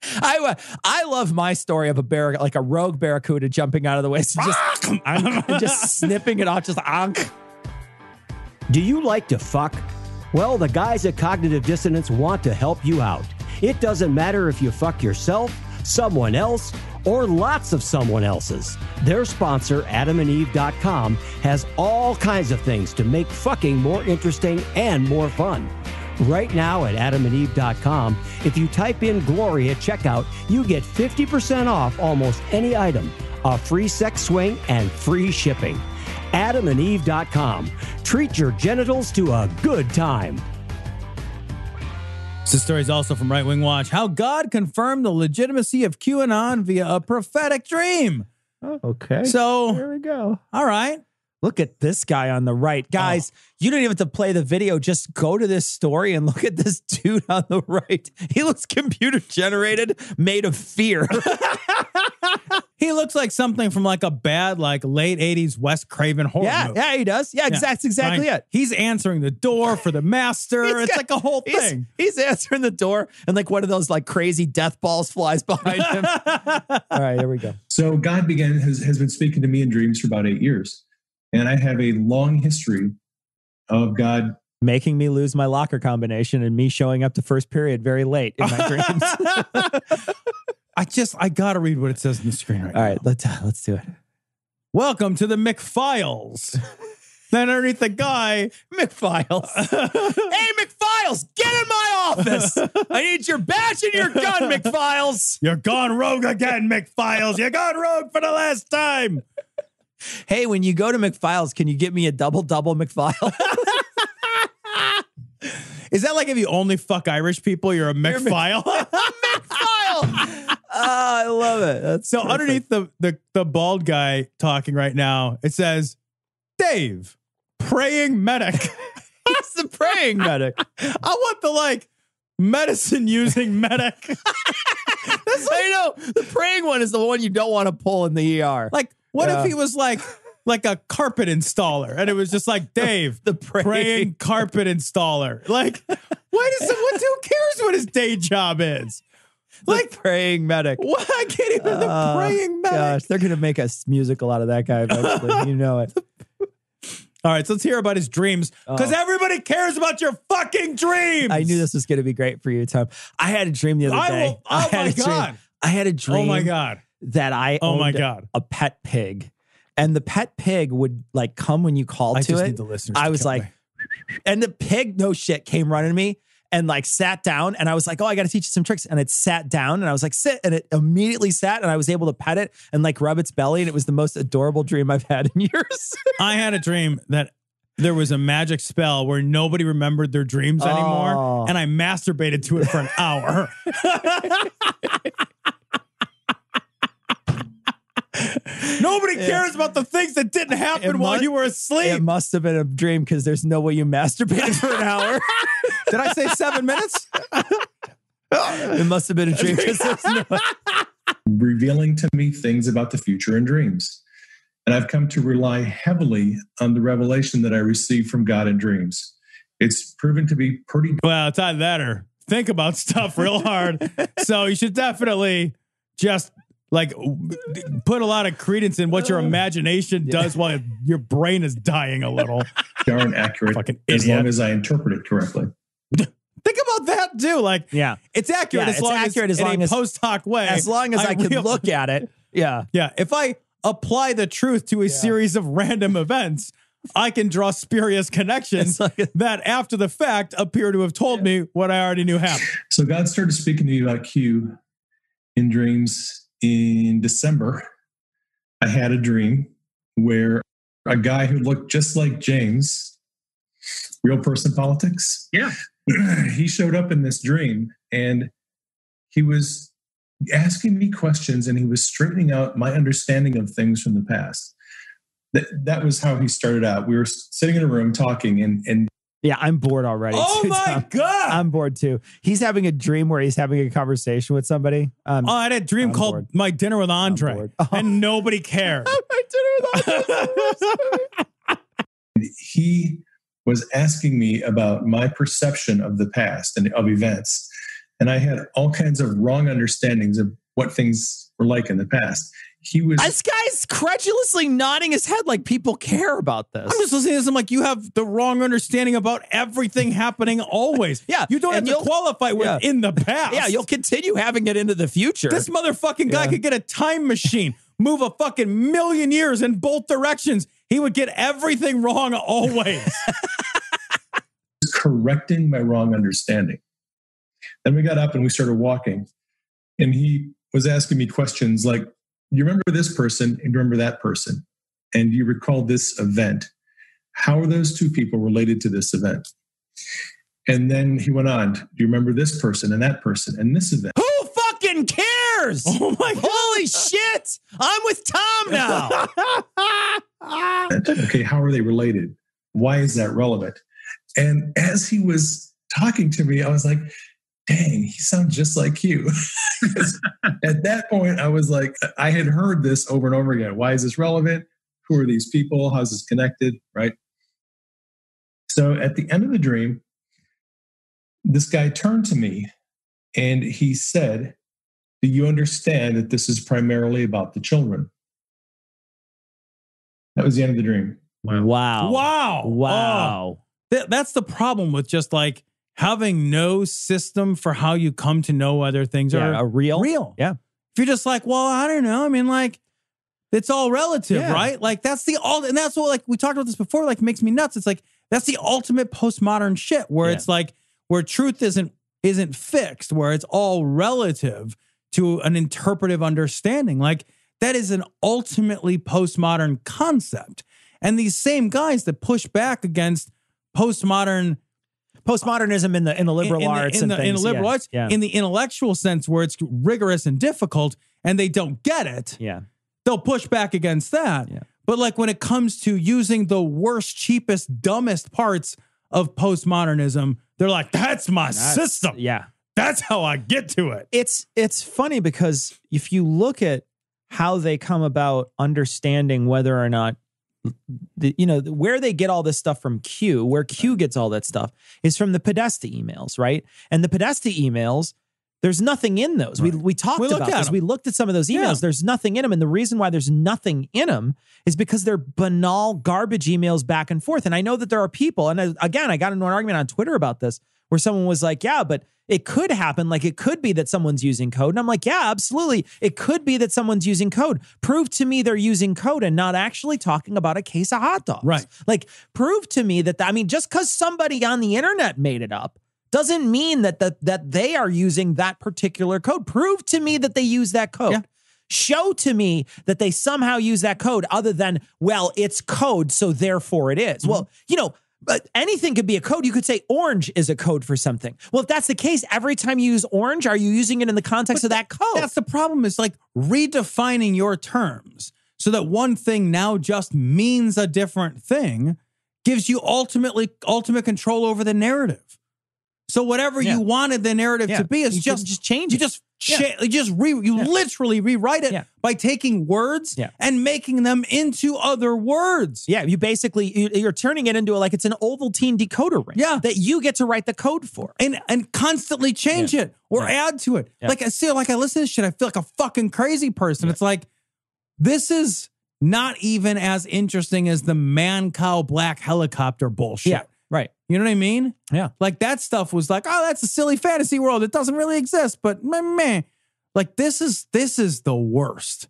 I love my story of a rogue barracuda jumping out of the waves and just snipping it off. Do you like to fuck? Well, the guys at Cognitive Dissonance want to help you out. It doesn't matter if you fuck yourself, someone else, or lots of someone else's. Their sponsor, Adamandeve.com, has all kinds of things to make fucking more interesting and more fun. Right now at Adamandeve.com, if you type in Glory at checkout, you get 50% off almost any item, a free sex swing, and free shipping. Adamandeve.com. Treat your genitals to a good time. This story is also from Right Wing Watch. How God confirmed the legitimacy of QAnon via a prophetic dream. Oh, okay. So there we go. All right. Look at this guy on the right. Guys, you don't even have to play the video. Just go to this story and look at this dude on the right. He looks computer generated, made of fear. He looks like something from like a bad, like late 80s Wes Craven horror movie. Yeah, he does. Yeah, that's exactly it. He's answering the door for the master. It's like a whole thing. He's answering the door and like one of those like crazy death balls flies behind him. All right, here we go. So God has been speaking to me in dreams for about 8 years. And I have a long history of God making me lose my locker combination and me showing up to first period very late in my dreams. I gotta read what it says on the screen right now. All right, let's do it. Welcome to the McFiles. Then underneath the guy, McFiles. Hey, McFiles, get in my office. I need your badge and your gun, McFiles. You're gone rogue again, McFiles. You gone rogue for the last time. Hey, when you go to McFiles, can you get me a double McFile? Is that like if you only fuck Irish people, you're a McFile? McFile. I love it. That's so perfect. Underneath the bald guy talking right now, it says, Dave, praying medic. It's the praying medic. I want the like medicine using medic. I know. The praying one is the one you don't want to pull in the ER. Like, what if he was like a carpet installer and it was just like, Dave, the praying carpet installer. Like, who cares what his day job is? Like praying medic. What? I can't even the praying medic. Gosh, they're going to make a musical out of that guy eventually. You know it. All right, so let's hear about his dreams because everybody cares about your fucking dreams. I knew this was going to be great for you, Tom. I had a dream the other day. Oh my God. I had a dream. Oh my God. That I owned a pet pig. And the pet pig would like come when you called to it. Need the listeners I was like, and the pig, no shit, came running to me and like sat down. And I was like, oh, I got to teach you some tricks. And it sat down and I was like, sit. And it immediately sat and I was able to pet it and like rub its belly. And it was the most adorable dream I've had in years. I had a dream that there was a magic spell where nobody remembered their dreams anymore. And I masturbated to it for an hour. Nobody cares about the things that didn't happen while you were asleep. It must have been a dream because there's no way you masturbated for an hour. Did I say 7 minutes? It must have been a dream. Revealing to me things about the future in dreams. And I've come to rely heavily on the revelation that I receive from God in dreams. It's proven to be pretty... Well, it's either that or think about stuff real hard. So you should definitely just... like put a lot of credence in what your imagination does while your brain is dying a little. Darn accurate as long as I interpret it correctly. Think about that too. Like, it's accurate as long as post hoc way. As long as I can look at it. Yeah. Yeah. If I apply the truth to a series of random events, I can draw spurious connections that after the fact appear to have told me what I already knew happened. So God started speaking to me about Q in dreams. In December, I had a dream where a guy who looked just like James, Real Person Politics, he showed up in this dream and he was asking me questions and he was straightening out my understanding of things from the past. That was how he started out. We were sitting in a room talking and yeah, I'm bored already. Oh my God. I'm bored too. He's having a dream where he's having a conversation with somebody. I had a dream called My Dinner with Andre and nobody cared. My Dinner with Andre. He was asking me about my perception of the past and of events. And I had all kinds of wrong understandings of what things were like in the past. This guy's credulously nodding his head like people care about this. I'm just listening to this. I'm like, you have the wrong understanding about everything happening always. Yeah. You don't have to qualify with in the past. Yeah, you'll continue having it into the future. This motherfucking guy could get a time machine, move a fucking million years in both directions. He would get everything wrong always. Correcting my wrong understanding. Then we got up and we started walking, and he was asking me questions like, you remember this person and you remember that person, and you recall this event. How are those two people related to this event? And then he went on, do you remember this person and that person and this event? Who fucking cares? Oh my God. Holy shit. I'm with Tom now. Okay, how are they related? Why is that relevant? And as he was talking to me, I was like, dang, he sounds just like you. At that point, I was like, I had heard this over and over again. Why is this relevant? Who are these people? How's this connected? Right? So at the end of the dream, this guy turned to me and he said, do you understand that this is primarily about the children? That was the end of the dream. Wow. That's the problem with just like having no system for how you come to know whether things are real. Yeah. If you're just like, well, I don't know. I mean, like, it's all relative, right? Like, that's and that's what, like, we talked about this before, like, makes me nuts. It's like, that's the ultimate postmodern shit where it's like, where truth isn't fixed, where it's all relative to an interpretive understanding. Like, that is an ultimately postmodern concept. And these same guys that push back against postmodernism in the liberal arts, in the liberal arts, in the intellectual sense where it's rigorous and difficult and they don't get it. Yeah. They'll push back against that. Yeah. But like when it comes to using the worst, cheapest, dumbest parts of postmodernism, they're like, that's my system. Yeah. That's how I get to it. It's funny because if you look at how they come about understanding whether or not where they get all this stuff from Q, where Q gets all that stuff is from the Podesta emails, right? And the Podesta emails, there's nothing in those. Right. We talked about this. We looked at some of those emails. Yeah. There's nothing in them. And the reason why there's nothing in them is because they're banal garbage emails back and forth. And I know that there are people, and again, I got into an argument on Twitter about this where someone was like, yeah, but it could happen. Like, it could be that someone's using code. And I'm like, yeah, absolutely. It could be that someone's using code. Prove to me they're using code and not actually talking about a case of hot dogs. Right. Like, prove to me that, just because somebody on the internet made it up doesn't mean that they are using that particular code. Prove to me that they use that code. Yeah. Show to me that they somehow use that code other than, well, it's code, so therefore it is. Mm-hmm. Well, but anything could be a code. You could say orange is a code for something. Well, if that's the case, every time you use orange, are you using it in the context of that code? That's the problem, is like redefining your terms so that one thing now just means a different thing gives you ultimate control over the narrative. So whatever you wanted the narrative to be is just change. You literally rewrite it by taking words and making them into other words. Yeah, you basically you're turning it into it's an Ovaltine decoder ring. Yeah, that you get to write the code for and constantly change it or add to it. Yeah. Like I listen to this shit, I feel like a fucking crazy person. Yeah. It's like, this is not even as interesting as the man cow black helicopter bullshit. Yeah. Right. You know what I mean? Yeah. Like, that stuff was like, oh, that's a silly fantasy world. It doesn't really exist, but meh. Like, this is the worst.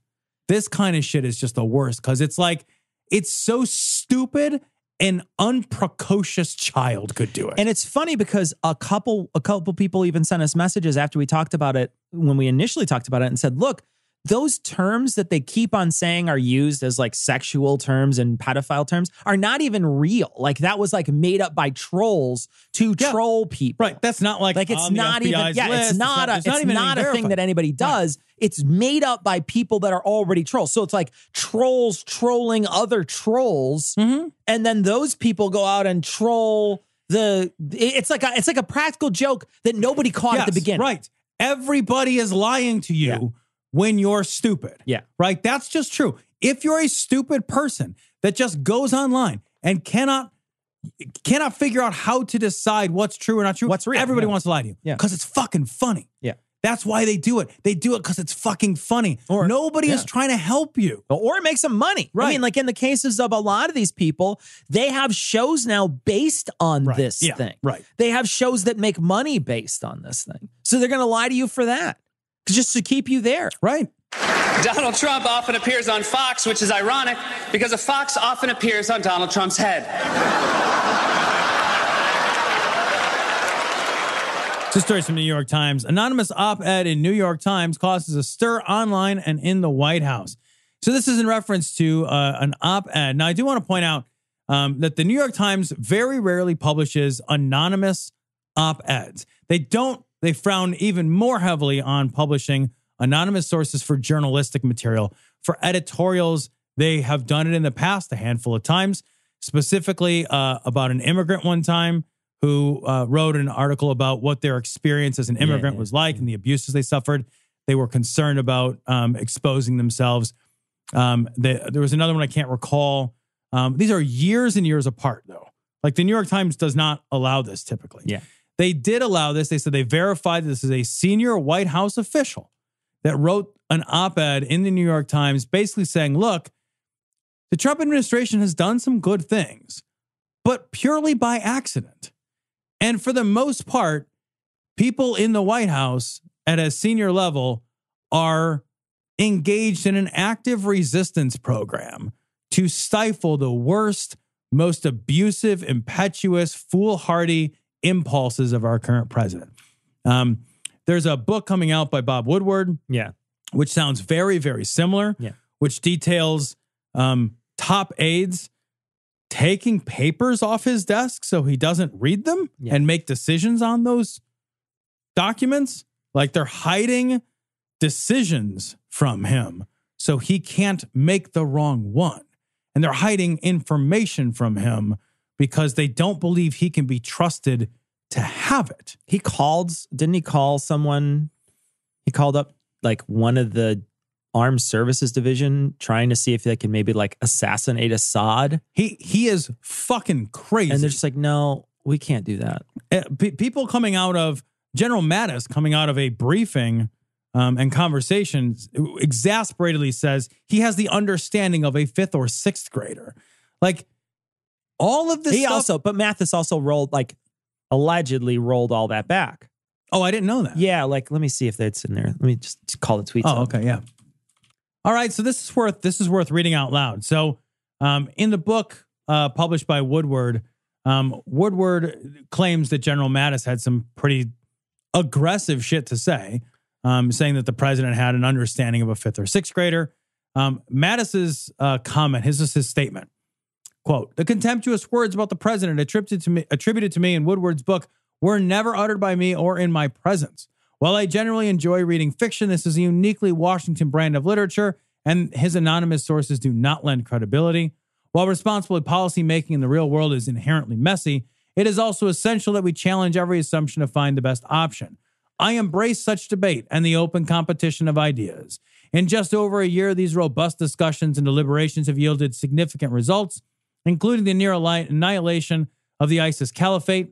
This kind of shit is just the worst because it's like, it's so stupid an unprecocious child could do it. And it's funny because a couple people even sent us messages after we talked about it, when we initially talked about it, and said, look, those terms that they keep on saying are used as like sexual terms and pedophile terms are not even real. Like, that was like made up by trolls to troll people. Right. That's not like it's not even list. It's not a thing that anybody does. Right. It's made up by people that are already trolls. So it's like trolls trolling other trolls. Mm-hmm. And then those people go out and troll it's like a practical joke that nobody caught at the beginning. Right. Everybody is lying to you when you're stupid. Yeah. Right? That's just true. If you're a stupid person that just goes online and cannot figure out how to decide what's true or not true, what's real, everybody wants to lie to you. Yeah. Because it's fucking funny. Yeah. That's why they do it. They do it because it's fucking funny. Or nobody is trying to help you. Or it makes them money. Right. I mean, like in the cases of a lot of these people, they have shows now based on this thing. Right. They have shows that make money based on this thing. So they're going to lie to you for that. Just to keep you there. Right. Donald Trump often appears on Fox, which is ironic because a fox often appears on Donald Trump's head. This story from the New York Times. Anonymous op-ed in New York Times causes a stir online and in the White House. So this is in reference to an op-ed. Now, I do want to point out that the New York Times very rarely publishes anonymous op-eds. They frown even more heavily on publishing anonymous sources for journalistic material. For editorials, they have done it in the past a handful of times, specifically about an immigrant one time who wrote an article about what their experience as an immigrant was like and the abuses they suffered. They were concerned about exposing themselves. There was another one I can't recall. These are years and years apart, though. Like the New York Times does not allow this typically. Yeah. They did allow this. They said they verified that this is a senior White House official that wrote an op-ed in the New York Times basically saying, look, the Trump administration has done some good things, but purely by accident. And for the most part, people in the White House at a senior level are engaged in an active resistance program to stifle the worst, most abusive, impetuous, foolhardy impulses of our current president. There's a book coming out by Bob Woodward, which sounds very, very similar, which details top aides taking papers off his desk so he doesn't read them and make decisions on those documents. Like they're hiding decisions from him so he can't make the wrong one. And they're hiding information from him because they don't believe he can be trusted to have it. Didn't he call someone? He called up like one of the Armed Services Division trying to see if they can maybe like assassinate Assad. He is fucking crazy. And they're just like, no, we can't do that. People coming out of General Mattis coming out of a briefing and conversations exasperatedly says he has the understanding of a 5th or 6th grader. Like all of this stuff. But Mathis also allegedly rolled all that back. Oh, I didn't know that. Yeah, like let me see if that's in there. Let me just call the tweets. Oh, okay, yeah. All right, so this is worth reading out loud. So, in the book published by Woodward, Woodward claims that General Mattis had some pretty aggressive shit to say, saying that the president had an understanding of a 5th or 6th grader. Mattis's comment, this is his statement. Quote, the contemptuous words about the president attributed to me in Woodward's book were never uttered by me or in my presence. While I generally enjoy reading fiction, this is a uniquely Washington brand of literature, and his anonymous sources do not lend credibility. While responsible policy making in the real world is inherently messy, it is also essential that we challenge every assumption to find the best option. I embrace such debate and the open competition of ideas. In just over a year, these robust discussions and deliberations have yielded significant results, including the near annihilation of the ISIS caliphate,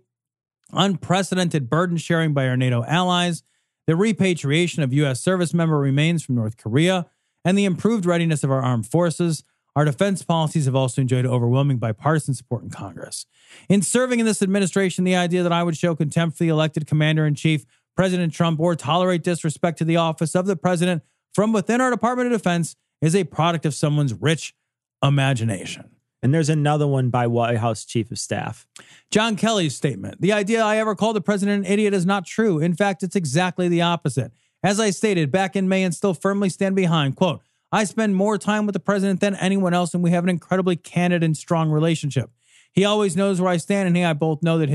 unprecedented burden sharing by our NATO allies, the repatriation of U.S. service member remains from North Korea, and the improved readiness of our armed forces. Our defense policies have also enjoyed overwhelming bipartisan support in Congress. In serving in this administration, the idea that I would show contempt for the elected commander-in-chief, President Trump, or tolerate disrespect to the office of the president from within our Department of Defense is a product of someone's rich imagination. And there's another one by White House Chief of Staff. John Kelly's statement. The idea I ever called the president an idiot is not true. In fact, it's exactly the opposite. As I stated back in May and still firmly stand behind, quote, I spend more time with the president than anyone else, and we have an incredibly candid and strong relationship. He always knows where I stand, and he and I both know that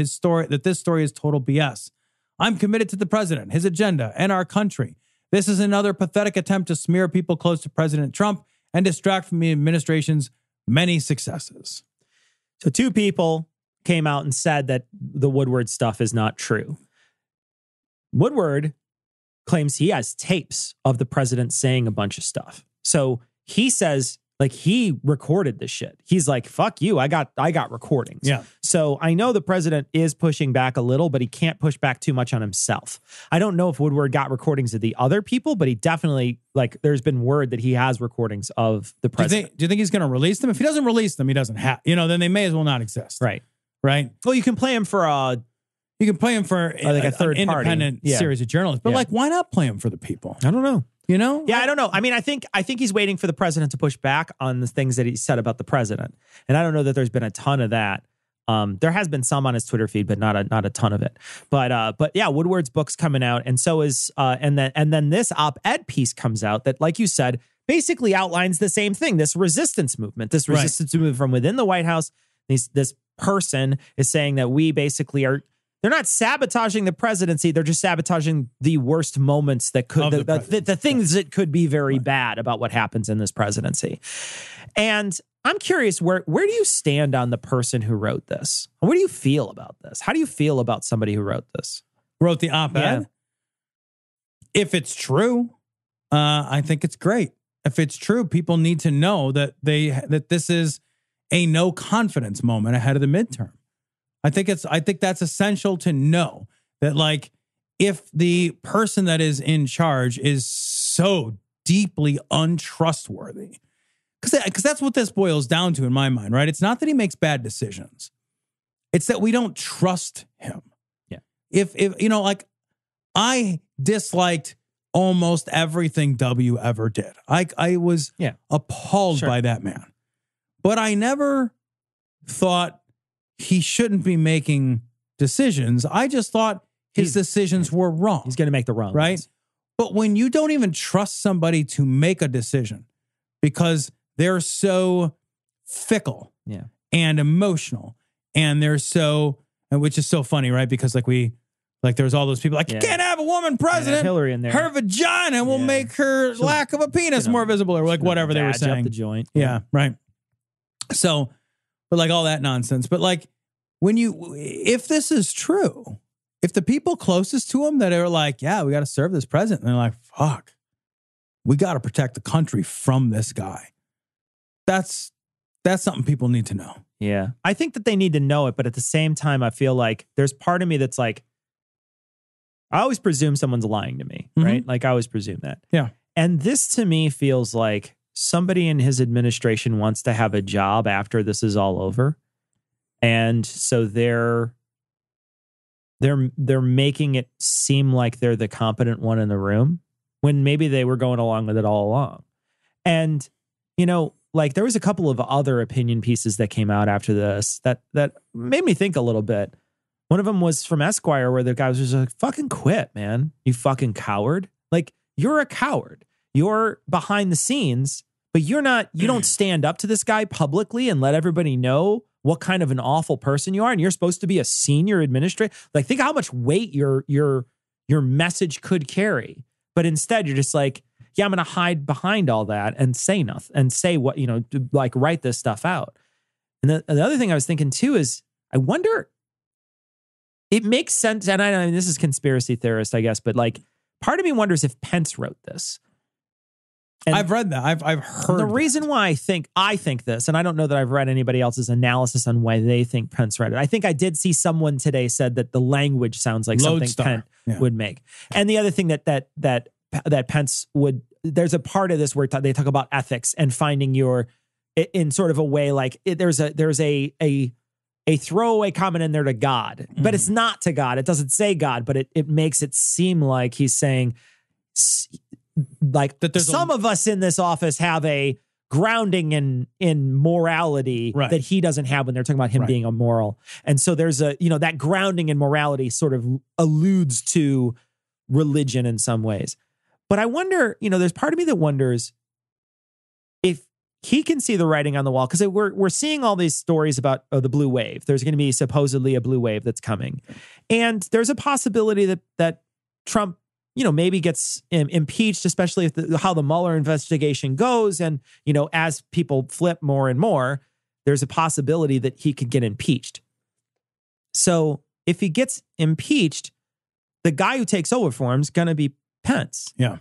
this story is total BS. I'm committed to the president, his agenda, and our country. This is another pathetic attempt to smear people close to President Trump and distract from the administration's many successes. So 2 people came out and said that the Woodward stuff is not true. Woodward claims he has tapes of the president saying a bunch of stuff. So he says, Like he recorded this shit. He's like, fuck you. I got recordings. Yeah. So I know the president is pushing back a little, but he can't push back too much on himself. I don't know if Woodward got recordings of the other people, but he definitely, like, there's been word that he has recordings of the president. Do you think he's going to release them? If he doesn't release them, he doesn't have, then they may as well not exist. Right. Right. Well, you can play him for like a third independent party. series of journalists, but like, why not play him for the people? I don't know. Yeah, I don't know. I mean, I think he's waiting for the president to push back on the things that he said about the president. And I don't know that there's been a ton of that. There has been some on his Twitter feed, but not a ton of it. But yeah, Woodward's book's coming out, and so is and then this op-ed piece comes out that, like you said, basically outlines the same thing. This resistance movement movement from within the White House. This person is saying that we basically are. They're not sabotaging the presidency. They're just sabotaging the worst moments that could, the things that could be very bad about what happens in this presidency. And I'm curious, where do you stand on the person who wrote this? What do you feel about this? How do you feel about somebody who wrote this? Wrote the op-ed? Yeah. If it's true, I think it's great. If it's true, people need to know that this is a no confidence moment ahead of the midterm. I think that's essential to know that, like, if the person that is in charge is so deeply untrustworthy, because that's what this boils down to in my mind, right? It's not that he makes bad decisions. It's that we don't trust him. Yeah. If like, I disliked almost everything W ever did. I was appalled by that man. But I never thought he shouldn't be making decisions. I just thought his decisions were wrong. He's going to make the wrong right? ones. But when you don't even trust somebody to make a decision because they're so fickle and emotional, and they're so, and which is so funny, right? Because there's all those people like, you can't have a woman president. Hillary in there. Her vagina will make her lack of a penis more visible, or like whatever they were saying. Up the joint. Yeah, right. So, but like all that nonsense. But like, if this is true, if the people closest to him that are like, yeah, we got to serve this president, and they're like, fuck, we got to protect the country from this guy. That's something people need to know. Yeah. I think that they need to know it, but at the same time, I feel like there's part of me that's like, I always presume someone's lying to me, right? Like I always presume that. Yeah. And this to me feels like somebody in his administration wants to have a job after this is all over. And so they're making it seem like they're the competent one in the room when maybe they were going along with it all along. And, like there was a couple of other opinion pieces that came out after this that made me think a little bit. One of them was from Esquire, where the guy was just like, fucking quit, man. You fucking coward. Like, you're a coward. You're behind the scenes, but you don't stand up to this guy publicly and let everybody know what kind of an awful person you are. And you're supposed to be a senior administrator. Like, think how much weight your message could carry. But instead, you're just like, yeah, I'm going to hide behind all that and say nothing and say what, like write this stuff out. And the other thing I was thinking too is, I wonder, it makes sense. And I mean, this is conspiracy theorist, I guess, but like part of me wonders if Pence wrote this. And I've read that. I've heard the reason why I think this, and I don't know that I've read anybody else's analysis on why they think Pence read it. I think I did see someone today said that the language sounds like something Pence would make. And the other thing that Pence would, there's a part of this where they talk about ethics and finding in sort of a way like there's a throwaway comment in there to God, but it's not to God. It doesn't say God, but it makes it seem like he's saying, like that some of us in this office have a grounding in morality that he doesn't have when they're talking about him being immoral. And so there's that grounding in morality sort of alludes to religion in some ways. But I wonder, there's part of me that wonders if he can see the writing on the wall, because we're seeing all these stories about the blue wave. There's going to be supposedly a blue wave that's coming. And there's a possibility that Trump, maybe gets impeached, especially if how the Mueller investigation goes. And, as people flip more and more, there's a possibility that he could get impeached. So if he gets impeached, the guy who takes over for him is going to be Pence. Yeah.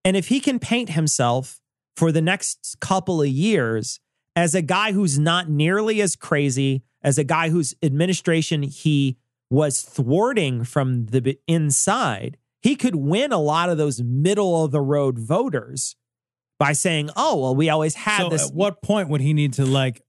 And if he can paint himself for the next couple of years as a guy who's not nearly as crazy, as a guy whose administration he was thwarting from the inside. He could win a lot of those middle of the road voters by saying, "Oh, well, we always had this." At what point would he need to let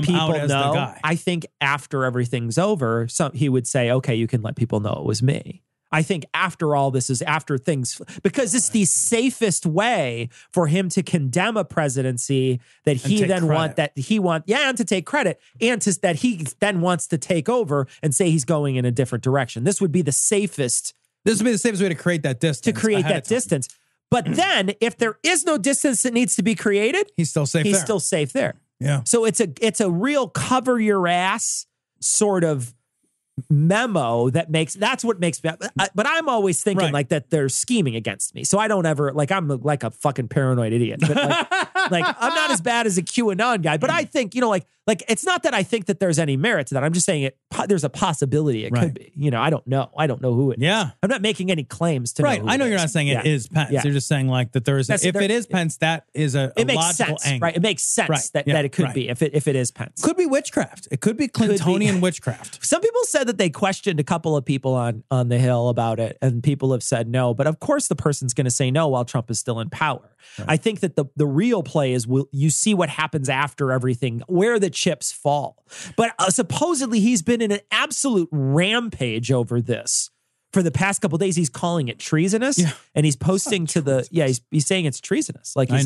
people know? I think after everything's over, he would say, "Okay, you can let people know it was me." I think after all this is after things, because it's the safest way for him to condemn a presidency that he then and to take credit, and that he then wants to take over and say he's going in a different direction. This would be the safest. This would be the safest way to create that distance. But then, if there is no distance that needs to be created, he's still safe there. Yeah. So it's a real cover your ass sort of memo that's what makes me, but I'm always thinking like that they're scheming against me. So I don't ever, I'm like a fucking paranoid idiot, but I'm not as bad as a QAnon guy, but I think, it's not that I think that there's any merit to that. I'm just saying there's a possibility it could be, I don't know who it is. Yeah. I'm not making any claims to know who I know it you're is. not saying it is Pence. Yeah. You're just saying that there is, if it is Pence, that is a makes logical sense, angle. right? It makes sense that it could be if it is Pence. Could be witchcraft. It could be Clintonian witchcraft. Some people said that they questioned a couple of people on the Hill about it, and people have said no. But of course, the person's going to say no while Trump is still in power. Right. I think that the real play is you see what happens after everything, where the chips fall. But supposedly he's been in an absolute rampage over this for the past couple of days. He's calling it treasonous, and he's posting to he's saying it's treasonous. But it's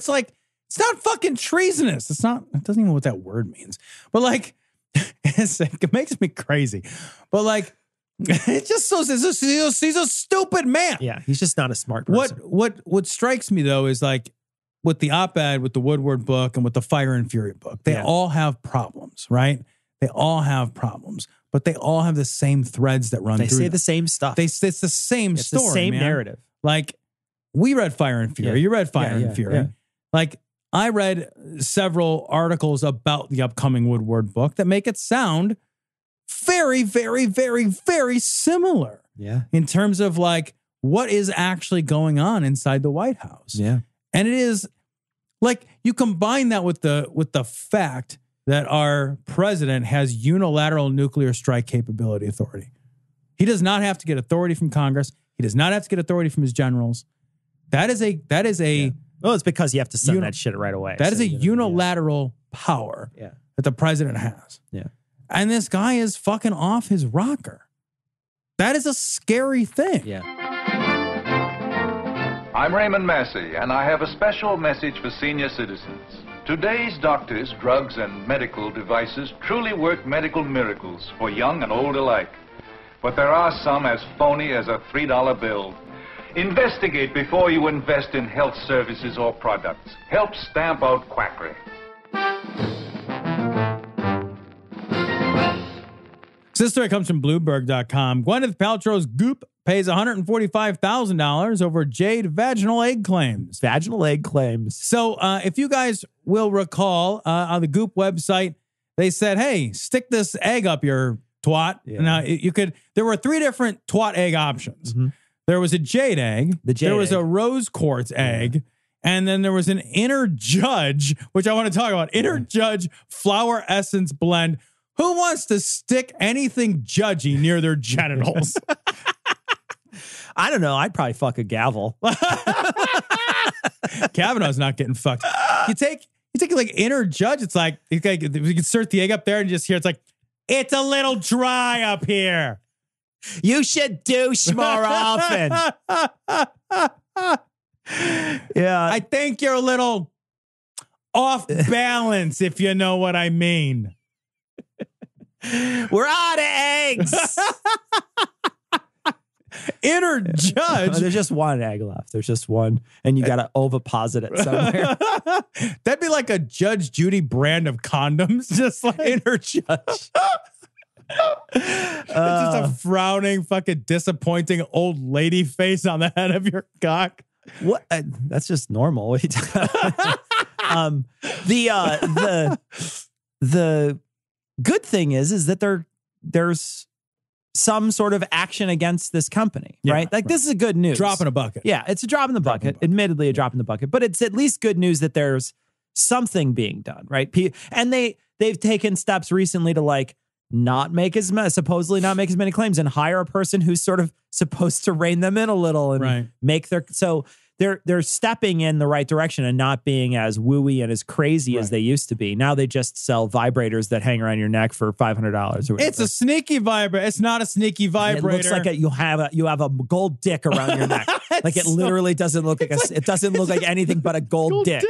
not fucking treasonous. It doesn't even know what that word means. But it makes me crazy. But it just he's a stupid man. Yeah, he's just not a smart person. What strikes me though is with the op-ed, with the Woodward book, and with the Fire and Fury book, they all have problems, right? They all have problems, but they all have the same threads that run through. They say the same stuff. It's the same story, the same narrative. We read Fire and Fury. You read Fire and Fury. Yeah. I read several articles about the upcoming Woodward book that make it sound very, very, very, very similar. Yeah. In terms of what is actually going on inside the White House. Yeah. And it is you combine that with the fact that our president has unilateral nuclear strike capability authority. He does not have to get authority from Congress. He does not have to get authority from his generals. That is a well, it's because you have to send that shit right away. That is a unilateral power that the president has. Yeah. And this guy is fucking off his rocker. That is a scary thing. Yeah. I'm Raymond Massey, and I have a special message for senior citizens. Today's doctors, drugs, and medical devices truly work medical miracles for young and old alike. But there are some as phony as a $3 bill. Investigate before you invest in health services or products. Help stamp out quackery. So this story comes from Bloomberg.com. Gwyneth Paltrow's Goop pays $145,000 over Jade Vaginal-Egg claims. Vaginal-Egg claims. So if you guys will recall, on the Goop website, they said, hey, stick this egg up your twat. Yeah. Now, there were 3 different twat egg options. Mm-hmm. There was a jade egg. There was a rose quartz egg. And then there was an Inner Judge, which I want to talk about. Inner Judge flower essence blend. Who wants to stick anything judgy near their genitals? I don't know. I'd probably fuck a gavel. Kavanaugh's not getting fucked. You take Inner Judge. It's you can insert the egg up there and just hear it's a little dry up here. You should douche more often. Yeah. I think you're a little off balance, if you know what I mean. We're out of eggs. Inner Judge. There's just one egg left. There's just one. And you got to oviposit it somewhere. That'd be like a Judge Judy brand of condoms. Just Inner Judge. Just a frowning, fucking disappointing old lady face on the head of your cock. What? That's just normal. What are you talking about? The good thing is that there's some sort of action against this company, right? Like this is a good news. Drop in a bucket. Yeah, it's a drop in the bucket. Admittedly, a drop in the bucket, but it's at least good news that there's something being done, right? And they've taken steps recently to like supposedly not make as many claims and hire a person who's sort of supposed to rein them in a little and make so they're stepping in the right direction and not being as wooey and as crazy as they used to be. Now they just sell vibrators that hang around your neck for $500 or whatever. It's a sneaky vibrator. It's not a sneaky vibrator. It looks like you have a gold dick around your neck. Like it literally doesn't look it doesn't look like anything but a gold dick.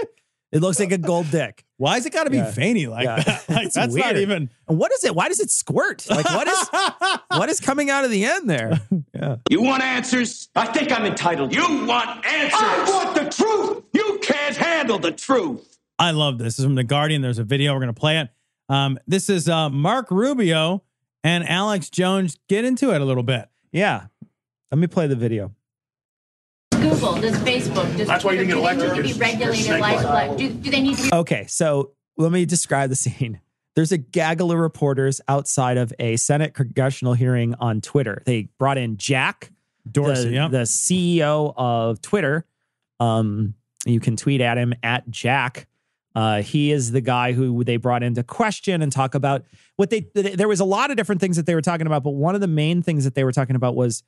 It looks like a gold dick. Why is it got to be veiny like that? Like, that's weird. not even. And what is it? Why does it squirt? Like what is coming out of the end there? Yeah. You want answers? I think I'm entitled. You want answers? I want the truth. You can't handle the truth. I love this. This is from The Guardian. There's a video. We're going to play it. This is Mark Rubio and Alex Jones. Get into it a little bit. Yeah. Let me play the video. Google, does Facebook, does That's why you didn't get elected. Do they need to be regulated like do they need to be? Okay, so let me describe the scene. There's a gaggle of reporters outside of a Senate congressional hearing on Twitter. They brought in Jack Dorsey, the CEO of Twitter. You can tweet at him at Jack. He is the guy who they brought in to question and talk about what there was a lot of different things that they were talking about, but one of the main things that they were talking about was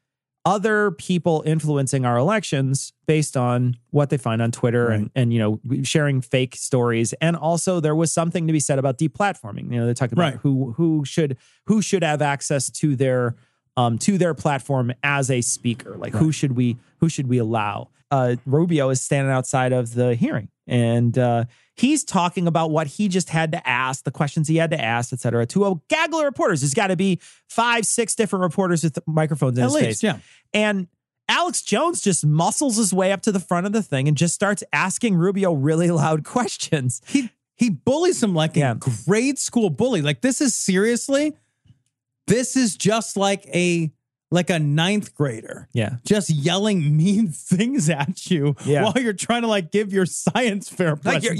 other people influencing our elections based on what they find on Twitter and you know, sharing fake stories. And also there was something to be said about deplatforming. You know, they're talking about who should have access to their platform as a speaker. Like who should we allow? Rubio is standing outside of the hearing and he's talking about what he just had to ask, the questions he had to ask, et cetera, to a gaggle of reporters. There's got to be 5-6 different reporters with microphones in his face. Yeah. And Alex Jones just muscles his way up to the front of the thing and just starts asking Rubio really loud questions. He bullies him like a grade school bully. Like this is just like a ninth grader. Yeah. Just yelling mean things at you while you're trying to like give your science fair presentation.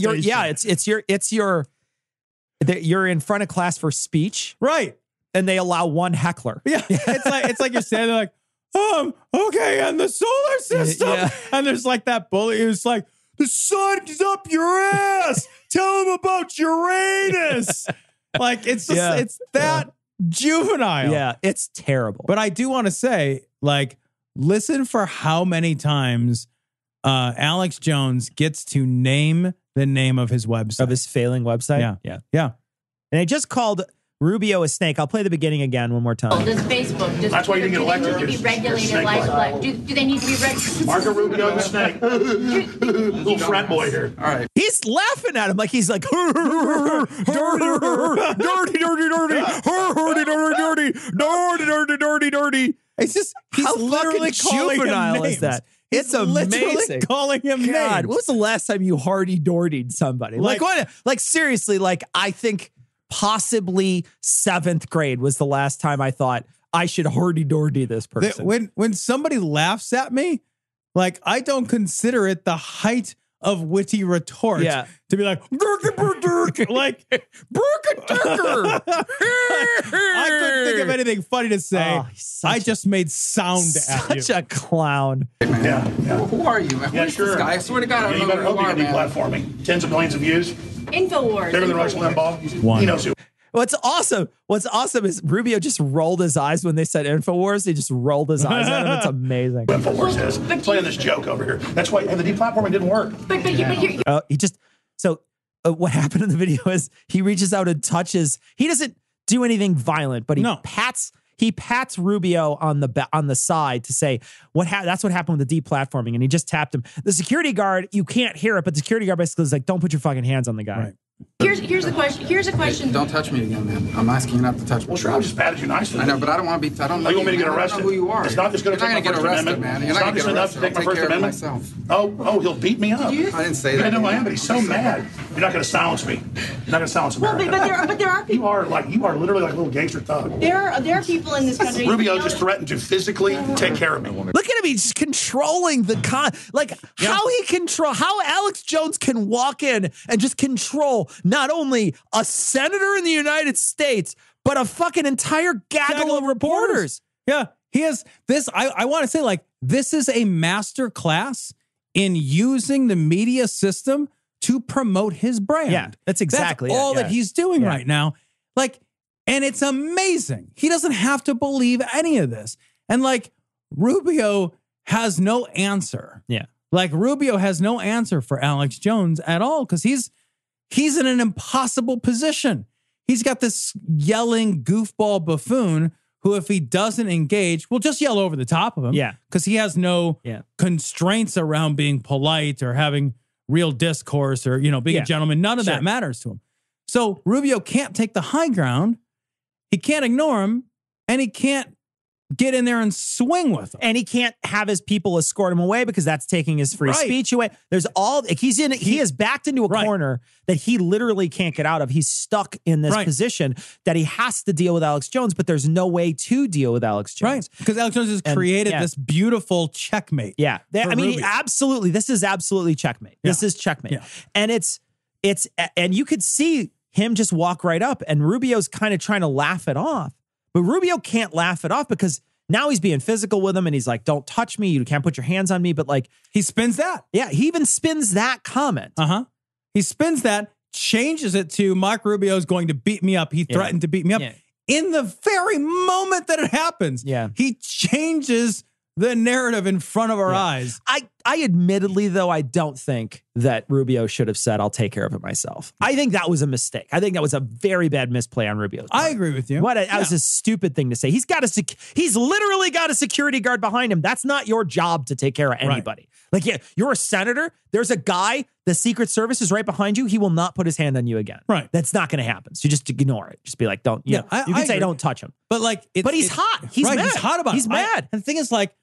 You're in front of class for speech. Right. And they allow one heckler. Yeah. It's like you're standing like, okay, and the solar system. Yeah. And there's like that bully who's like, the sun's up your ass. Tell him about Uranus. Like it's just it's that juvenile. Yeah, it's terrible. But I do want to say, like, listen for how many times Alex Jones gets to name the name of his website. Of his failing website? Yeah. And I just called Rubio a snake. I'll play the beginning again one more time. Does Facebook, that's why you didn't get elected. Do they need to be regulated like do they need to be regulated? Marco Rubio the snake. Little frat boy here. All right. He's laughing at him like he's like dirty. It's just he's how literally fucking juvenile is that? It's amazing. Calling him names. When was the last time you hardy-dortied somebody? Like what? Like seriously, like I think possibly 7th grade was the last time I thought I should hardy-dorty this person. When somebody laughs at me, like I don't consider it the height of witty retort to be like, like, I couldn't think of anything funny to say. I just made sound at you. Such a clown. Yeah. Well, who are you, man? Yeah, Who's this guy? I swear to God, I don't know who you are, man. Platforming. Tens of millions of views. InfoWars. Bigger than Rush Limbaugh. He knows who. What's awesome is Rubio just rolled his eyes when they said InfoWars. He just rolled his eyes at him. It's amazing. InfoWars is playing this joke over here. That's why the deplatforming didn't work. What happened in the video is he reaches out and touches. He doesn't do anything violent, but he pats Rubio on the side to say that's what happened with the deplatforming, and he just tapped him. The security guard, you can't hear it, but the security guard basically is like, "Don't put your fucking hands on the guy." Right. Here's the question. Here's a question. Hey, don't touch me again, man. I'm asking you not to touch me. Well, sure, I just patted you nicely. I know, but I don't want to be. I don't know. You want me to get arrested? I don't know who you are. It's not just going to take my First Amendment. Man. It's not just enough to take my First Amendment. Oh, he'll beat me up. I didn't say that. I know I am, but he's so mad. You're not going to silence me. You're not going to silence America. But there are people. You are literally like a little gangster thug. There are people in this country. Rubio just threatened to physically take care of me. Look at him. He's just controlling the how Alex Jones can walk in and just control not only a senator in the United States, but a fucking entire gaggle of reporters. Yeah. He has this. I want to say, like, this is a master class in using the media system to promote his brand. Yeah, that's exactly all it. Yeah. that he's doing right now. Like, and it's amazing. He doesn't have to believe any of this. And like, Rubio has no answer. Yeah. Like, Rubio has no answer for Alex Jones at all, because he's in an impossible position. He's got this yelling goofball buffoon who, if he doesn't engage, will just yell over the top of him. Yeah. Because he has no constraints around being polite or having real discourse or, being a gentleman. None of that matters to him. So Rubio can't take the high ground. He can't ignore him, and he can't get in there and swing with him. And he can't have his people escort him away because that's taking his free speech away. There's all, he is backed into a corner that he literally can't get out of. He's stuck in this position that he has to deal with Alex Jones, but there's no way to deal with Alex Jones. Right. Because Alex Jones has created this beautiful checkmate. Yeah. Absolutely. This is absolutely checkmate. This is checkmate. Yeah. And and you could see him just walk right up, and Rubio's kind of trying to laugh it off. But Rubio can't laugh it off because now he's being physical with him, and he's like, don't touch me. You can't put your hands on me. But like, he spins that. Yeah, he even spins that comment. He spins that, changes it to Mark Rubio's going to beat me up. He threatened to beat me up. Yeah. In the very moment that it happens, he changes the narrative in front of our eyes. I admittedly, though, I don't think that Rubio should have said, I'll take care of it myself. I think that was a mistake. I think that was a very bad misplay on Rubio's part. I agree with you. That was a stupid thing to say. He's literally got a security guard behind him. That's not your job to take care of anybody. Like, you're a senator. There's a guy, the Secret Service is right behind you. He will not put his hand on you again. Right. That's not going to happen. So just ignore it. Just be like, don't. You can say, don't touch him. But like, but he's hot. He's mad. He's hot about it. He's mad. And the thing is, like,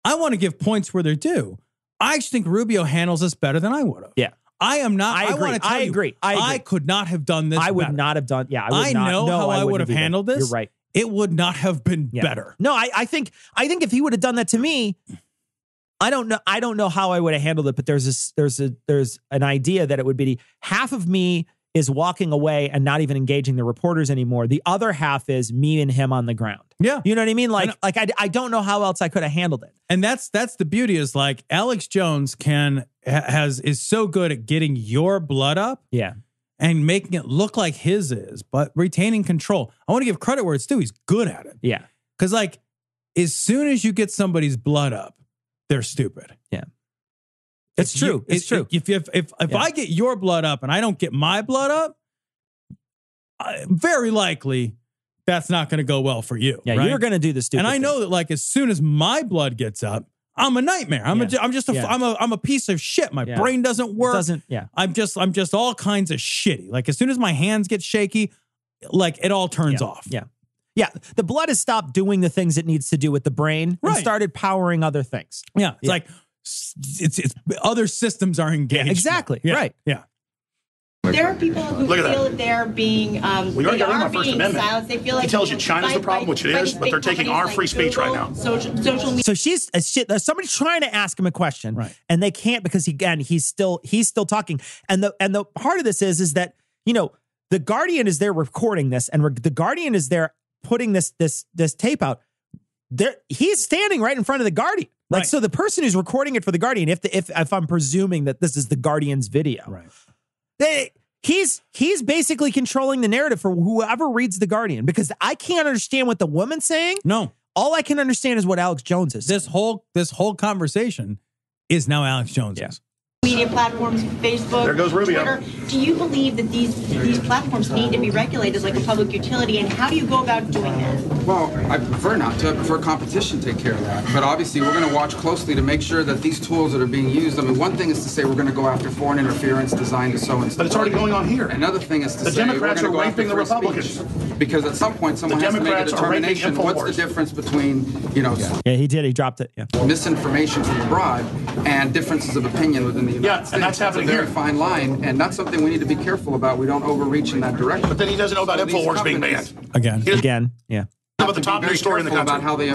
I want to give points where they're due. I actually think Rubio handles this better than I would have. Yeah. I am not. I agree. want to tell I agree. You, I could not have done this. I would better. not have done. Yeah. I know how I would have handled this. You're right. It would not have been better. No, I think if he would have done that to me, I don't know how I would have handled it, but there's an idea that it would be half of me is walking away and not even engaging the reporters anymore. The other half is me and him on the ground. Yeah. You know what I mean? I don't know how else I could have handled it. And that's the beauty is, like, Alex Jones is so good at getting your blood up. Yeah. And making it look like his is, but retaining control. I want to give credit where it's due. He's good at it. Yeah. Because, like, as soon as you get somebody's blood up, they're stupid. Yeah. It's true. It's true. If I get your blood up and I don't get my blood up, very likely that's not going to go well for you. Yeah, right? You're going to do the stupid. And I know that, like, as soon as my blood gets up, I'm a nightmare. I'm a piece of shit. My brain doesn't work. I'm just all kinds of shitty. Like, as soon as my hands get shaky, like, it all turns off. Yeah. Yeah. The blood has stopped doing the things it needs to do with the brain and started powering other things. Yeah. It's like it's other systems are engaged. Yeah, exactly. Yeah. Right. Yeah. There are people who feel that they're being we already got rid of our First Amendment. Silenced. They feel like he tells you China's the problem, which it is, but they're taking our free speech right now. Social media. So somebody's trying to ask him a question, and they can't because he's still talking. And the part of this is that, you know, the Guardian is there recording this, and the Guardian is there putting this tape out. He's standing right in front of the Guardian. Like, so the person who's recording it for the Guardian, if I'm presuming that this is the Guardian's video, he's basically controlling the narrative for whoever reads the Guardian, because I can't understand what the woman's saying. No, all I can understand is what Alex Jones is. This whole conversation is now Alex Jones's. Media platforms, Facebook, there goes Rubio. Twitter. Do you believe that these platforms need to be regulated like a public utility, and how do you go about doing that? Well, I prefer not to. I prefer competition to take care of that. But obviously, we're going to watch closely to make sure that these tools that are being used, I mean, one thing is to say we're going to go after foreign interference designed to so and so. But it's already going on here. Another thing is to the say Democrats we're are going to raping go after the Republicans. Speech. Because at some point, someone has to make a determination. What's the difference between, Yeah, he did. He dropped it. Yeah. Misinformation from abroad and differences of opinion within the United States. And that's happening it's a very here. fine line, and that's something we need to be careful about. We don't overreach in that direction. But then he doesn't know about InfoWars being banned. Again. Yeah. About the top news story in the country. About how they,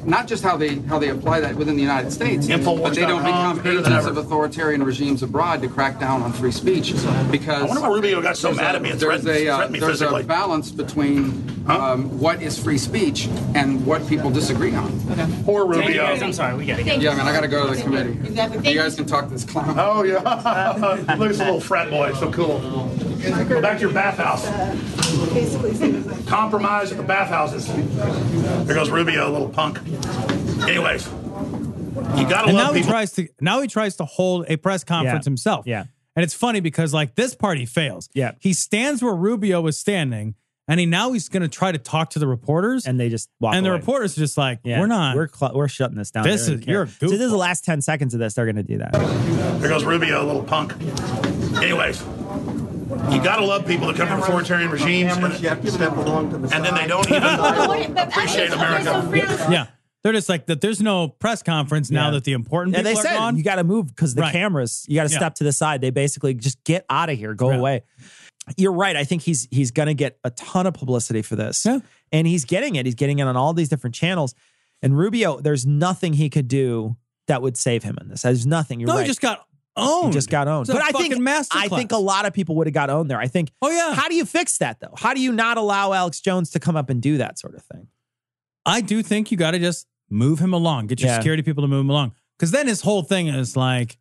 not just how they apply that within the United States, but they don't become agents of authoritarian regimes abroad to crack down on free speech. Because I wonder why Rubio got so mad at me and threatened me there's physically. a balance between what is free speach and what people disagree on. Okay. Poor Rubio. I'm sorry, we got to get. Yeah, man, I got to go to the committee. Exactly. You guys can talk to this clown. Oh yeah, look at this little frat boy, so cool. Go back to your bathhouse. Compromise at the bathhouses. There goes Rubio, little punk. Anyways, you gotta and love now people. He tries to hold a press conference himself. Yeah. And it's funny because like this part he fails. Yeah. He stands where Rubio was standing, and he's going to try to talk to the reporters, and they just walk and away. the reporters are just like, Yeah. we're not. We're shutting this down. This They is don't care. you're a So this is the goofball. last 10 seconds of this. They're going to do that. There goes Rubio, little punk. Anyways, you gotta love people that come from authoritarian regimes, and then they don't even appreciate America. Yeah. They're just like that. There's no press conference now that the important people they are said gone. you got to move because the Right. cameras. You got to Yeah. step to the side. They basically just get out of here, go away. You're right. I think he's going to get a ton of publicity for this, and he's getting it. He's getting it on all these different channels. And Rubio, there's nothing he could do that would save him in this. There's nothing. You're right. He just got owned. He just got owned. It's a But I think a lot of people would have got owned there. I think. Oh yeah. How do you fix that though? How do you not allow Alex Jones to come up and do that sort of thing? I do think you got to just move him along. Get your security people to move him along. Because then his whole thing is like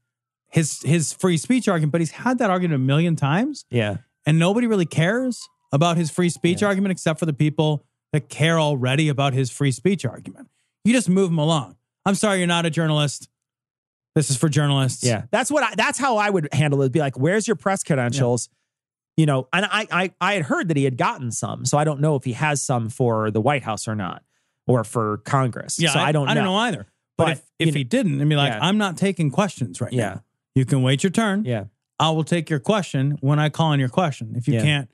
his free speech argument, but he's had that argument a million times. Yeah. And nobody really cares about his free speech argument except for the people that care already about his free speech argument. You just move him along. I'm sorry, you're not a journalist. This is for journalists. Yeah. That's how I would handle it. Be like, where's your press credentials? You know, and I had heard that he had gotten some, so I don't know if he has some for the White House or not, or for Congress. Yeah, so I don't know either. But if he didn't, I'd be like, I'm not taking questions right now. You can wait your turn. Yeah. I will take your question when I call on your question. If you can't,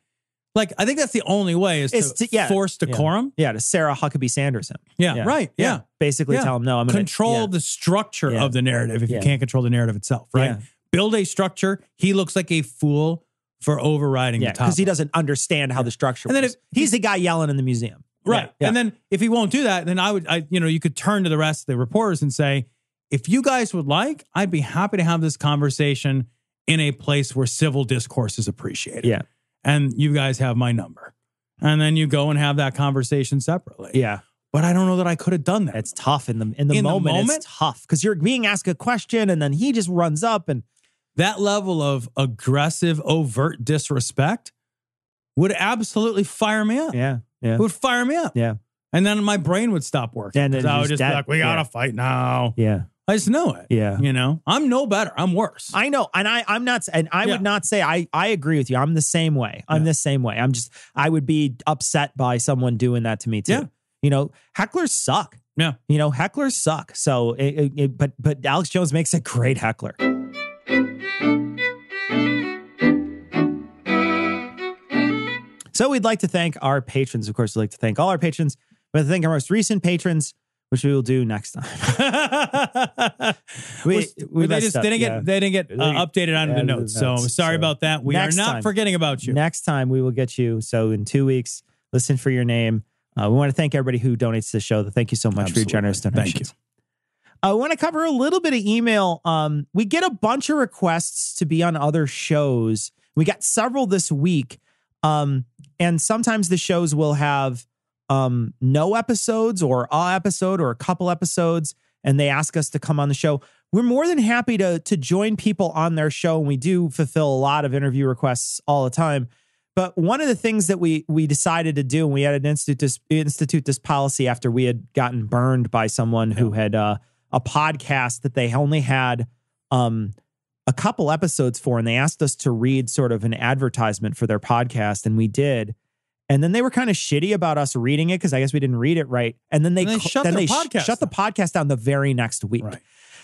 like, I think that's the only way is to force decorum. Yeah, to Sarah Huckabee Sanders him. Yeah, right. Yeah. Basically tell him, no, I'm going to control the structure of the narrative if you can't control the narrative itself, right? Yeah. Build a structure. He looks like a fool for overriding the topic. because he doesn't understand how the structure And then works. He's the guy yelling in the museum. Right. Yeah. And then if he won't do that, then you could turn to the rest of the reporters and say, if you guys would like, I'd be happy to have this conversation in a place where civil discourse is appreciated. Yeah. And you guys have my number. And then you go and have that conversation separately. Yeah. But I don't know that I could have done that. It's tough in the moment. It's tough because you're being asked a question and then he just runs up and that level of aggressive, overt disrespect would absolutely fire me up. Yeah. Yeah. It would fire me up. Yeah. And then my brain would stop working. And then Because I you're would just be dead. like, we got to Yeah. fight now. Yeah. I just know it. Yeah. You know, I'm no better. I'm worse. I know. And I'm not, and I would not say I agree with you. I'm the same way. I'm the same way. I would be upset by someone doing that to me too. Yeah. You know, hecklers suck. Yeah. You know, hecklers suck. So, but Alex Jones makes a great heckler. So we'd like to thank our patrons. Of course, we'd like to thank all our patrons. We'd like to thank our most recent patrons, which we will do next time. They didn't get updated on the notes. So sorry about that. We are not forgetting about you. Next time we will get you. So in 2 weeks, listen for your name. We want to thank everybody who donates to the show. Thank you so much for your generous donations. Thank you. I want to cover a little bit of email. We get a bunch of requests to be on other shows. We got several this week. And sometimes the shows will have no episodes or an episode or a couple episodes, and they ask us to come on the show. We're more than happy to join people on their show, and we do fulfill a lot of interview requests all the time. But one of the things that we decided to do, and we had to institute this policy after we had gotten burned by someone who had a podcast that they only had a couple episodes for, and they asked us to read sort of an advertisement for their podcast, and we did. And then they were kind of shitty about us reading it because I guess we didn't read it right. And then they shut the podcast down the very next week. Right.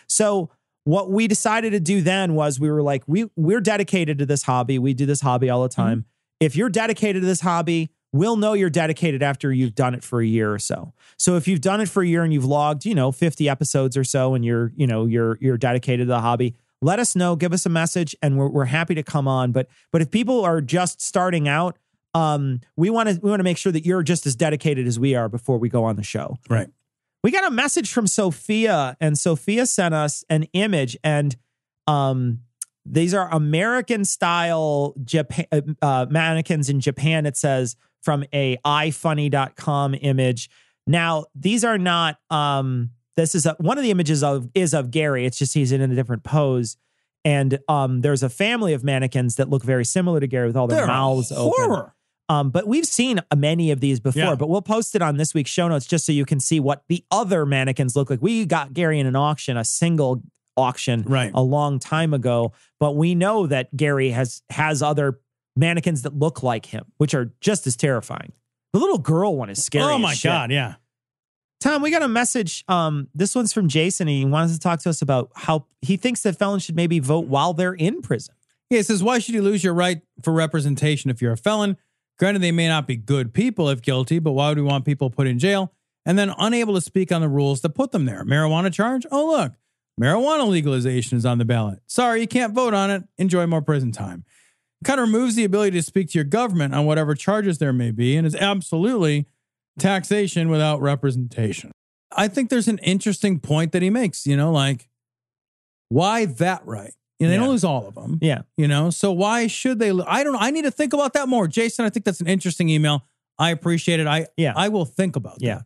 So what we decided to do then was we were like, we're dedicated to this hobby. We do this hobby all the time. Mm-hmm. If you're dedicated to this hobby, we'll know you're dedicated after you've done it for a year or so. So if you've done it for a year and you've logged, 50 episodes or so, and you're dedicated to the hobby, let us know, give us a message, and we're happy to come on. But if people are just starting out, we want to make sure that you're just as dedicated as we are before we go on the show. Right. We got a message from Sophia, and Sophia sent us an image, and these are American-style mannequins in Japan, it says, from a ifunny.com image. Now, these are not, this is one of the images is of Gary. It's just he's in a different pose. And there's a family of mannequins that look very similar to Gary with all their mouths open. But we've seen many of these before, but we'll post it on this week's show notes just so you can see what the other mannequins look like. We got Gary in an auction, a single auction a long time ago, but we know that Gary has other mannequins that look like him, which are just as terrifying. The little girl one is scary. Oh my as shit. God, yeah. Tom, we got a message. This one's from Jason. He wants to talk to us about how he thinks that felons should maybe vote while they're in prison. Yeah, it says, why should you lose your right for representation if you're a felon? Granted, they may not be good people if guilty, but why would we want people put in jail and then unable to speak on the rules that put them there? Marijuana charge? Oh, look, marijuana legalization is on the ballot. Sorry, you can't vote on it. Enjoy more prison time. Kind of removes the ability to speak to your government on whatever charges there may be, and is absolutely taxation without representation. I think there's an interesting point that he makes, like, why that right? They don't lose all of them. Yeah. So why should they? I don't know. I need to think about that more. Jason, I think that's an interesting email. I appreciate it. I will think about that.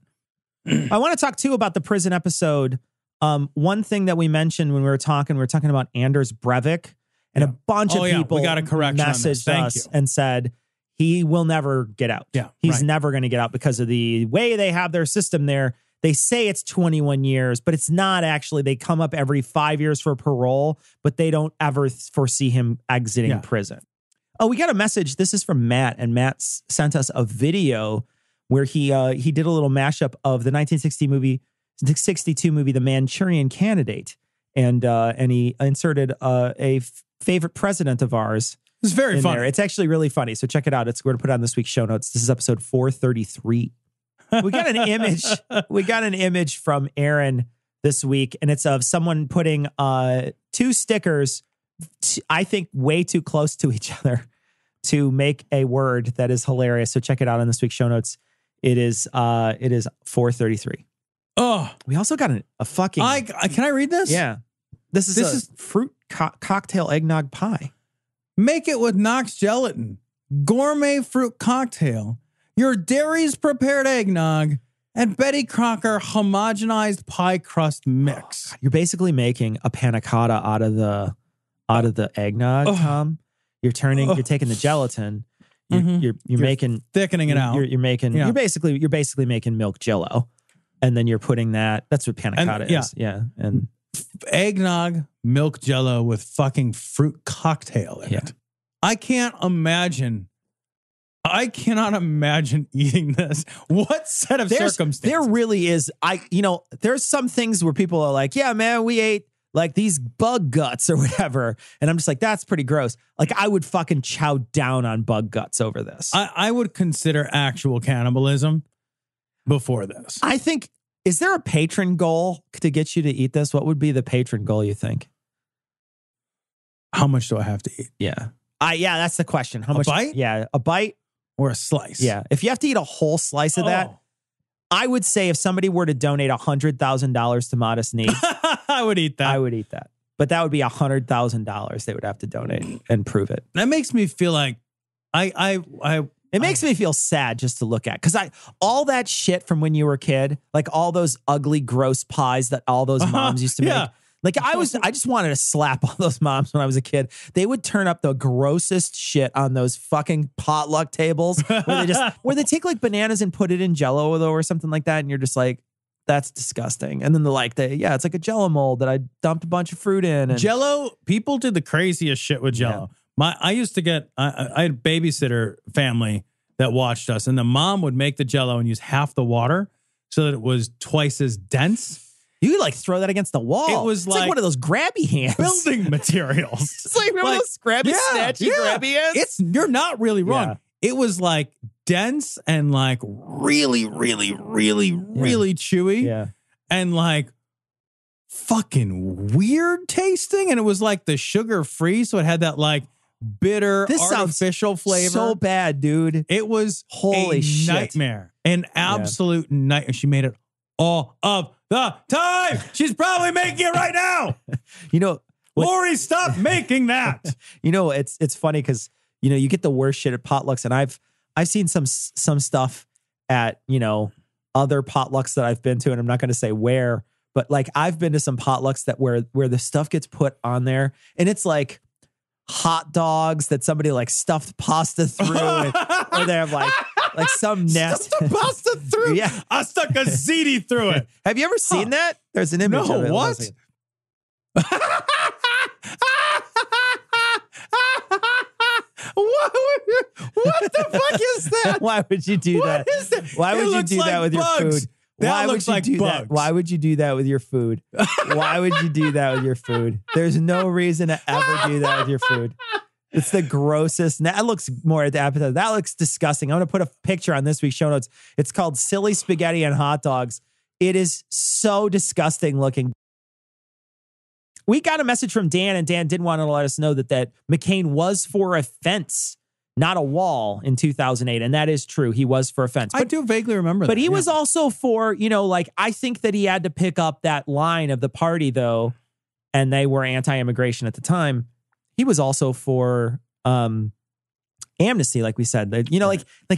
I want to talk too about the prison episode. One thing that we mentioned when we were talking about Anders Breivik, and a bunch of people we got a correction messaged us and said he will never get out. Yeah, he's never going to get out because of the way they have their system there. They say it's 21 years, but it's not actually. They come up every 5 years for parole, but they don't ever foresee him exiting prison. Oh, we got a message. This is from Matt, and Matt sent us a video where he did a little mashup of the 1962 movie, The Manchurian Candidate, and he inserted a favorite president of ours. It's very funny. There. It's actually really funny. So check it out. We're going to put it on this week's show notes. This is episode 433. We got an image. We got an image from Aaron this week, and it's of someone putting two stickers, I think, way too close to each other to make a word that is hilarious. So check it out on this week's show notes. It is 433. Oh, we also got a fucking. Can I read this? Yeah, this is fruit cocktail eggnog pie. Make it with Knox gelatin, gourmet fruit cocktail, your Dairy's prepared eggnog, and Betty Crocker homogenized pie crust mix. Oh, you're basically making a panna cotta out of the eggnog, Tom. You're taking the gelatin. You're making thickening it out. You're basically making milk Jell-O, and then you're putting that. That's what panna cotta is. Yeah, and eggnog, milk Jell-O with fucking fruit cocktail in it. I cannot imagine eating this. What set of circumstances? There really is. There's some things where people are like, yeah, man, we ate like these bug guts or whatever. And I'm just like, that's pretty gross. Like, I would fucking chow down on bug guts over this. I would consider actual cannibalism before this. I think, is there a patron goal to get you to eat this? What would be the patron goal, you think? How much do I have to eat? Yeah. That's the question. How much? A bite? Yeah. A bite or a slice. Yeah. If you have to eat a whole slice of that, I would say if somebody were to donate $100,000 to Modest Needs, I would eat that. I would eat that. But that would be $100,000 they would have to donate and prove it. That makes me feel like it makes me feel sad just to look at, because all that shit from when you were a kid, like all those ugly, gross pies that all those moms used to make. Like I just wanted to slap all those moms when I was a kid. They would turn up the grossest shit on those fucking potluck tables where they take like bananas and put it in Jell-O or something like that, and you're just like, that's disgusting. And then it's like a Jell-O mold that I dumped a bunch of fruit in. And Jell-O, people did the craziest shit with Jell-O. Yeah. I used to get, I had a babysitter family that watched us, and the mom would make the Jell-O and use half the water so that it was twice as dense. You could like throw that against the wall. It was like one of those grabby hands. Building materials. It's like, remember those grabby, snatchy grabby hands? You're not really wrong. Yeah. It was like dense and like really, really, really, really chewy. Yeah. And like fucking weird tasting. And it was like the sugar free. So it had that like bitter, This artificial flavor. So bad, dude. It was holy shit. Nightmare. An absolute nightmare. She made it all of the time. She's probably making it right now. Lori, stop making that. It's funny because you get the worst shit at potlucks, and I've seen some stuff at other potlucks that I've been to, and I'm not going to say where, but like I've been to some potlucks that where the stuff gets put on there, and it's like hot dogs that somebody like stuffed pasta through, or they have like some nest stuffed pasta through. Yeah, I stuck a ziti through it. Have you ever seen that? There's an image of it. What? What the fuck is that? Why would you do that? What is that? Why would you do like that with bugs. your food? That looks like bugs. Why would you do that with your food? Why would you do that with your food? There's no reason to ever do that with your food. It's the grossest. That looks more at the appetite. That looks disgusting. I'm going to put a picture on this week's show notes. It's called Silly Spaghetti and Hot Dogs. It is so disgusting looking. We got a message from Dan, and Dan did want to let us know that McCain was for a fence, not a wall, in 2008. And that is true. He was for a fence. I do vaguely remember that. But he was also for, I think that he had to pick up that line of the party, though, and they were anti-immigration at the time. He was also for amnesty, like we said.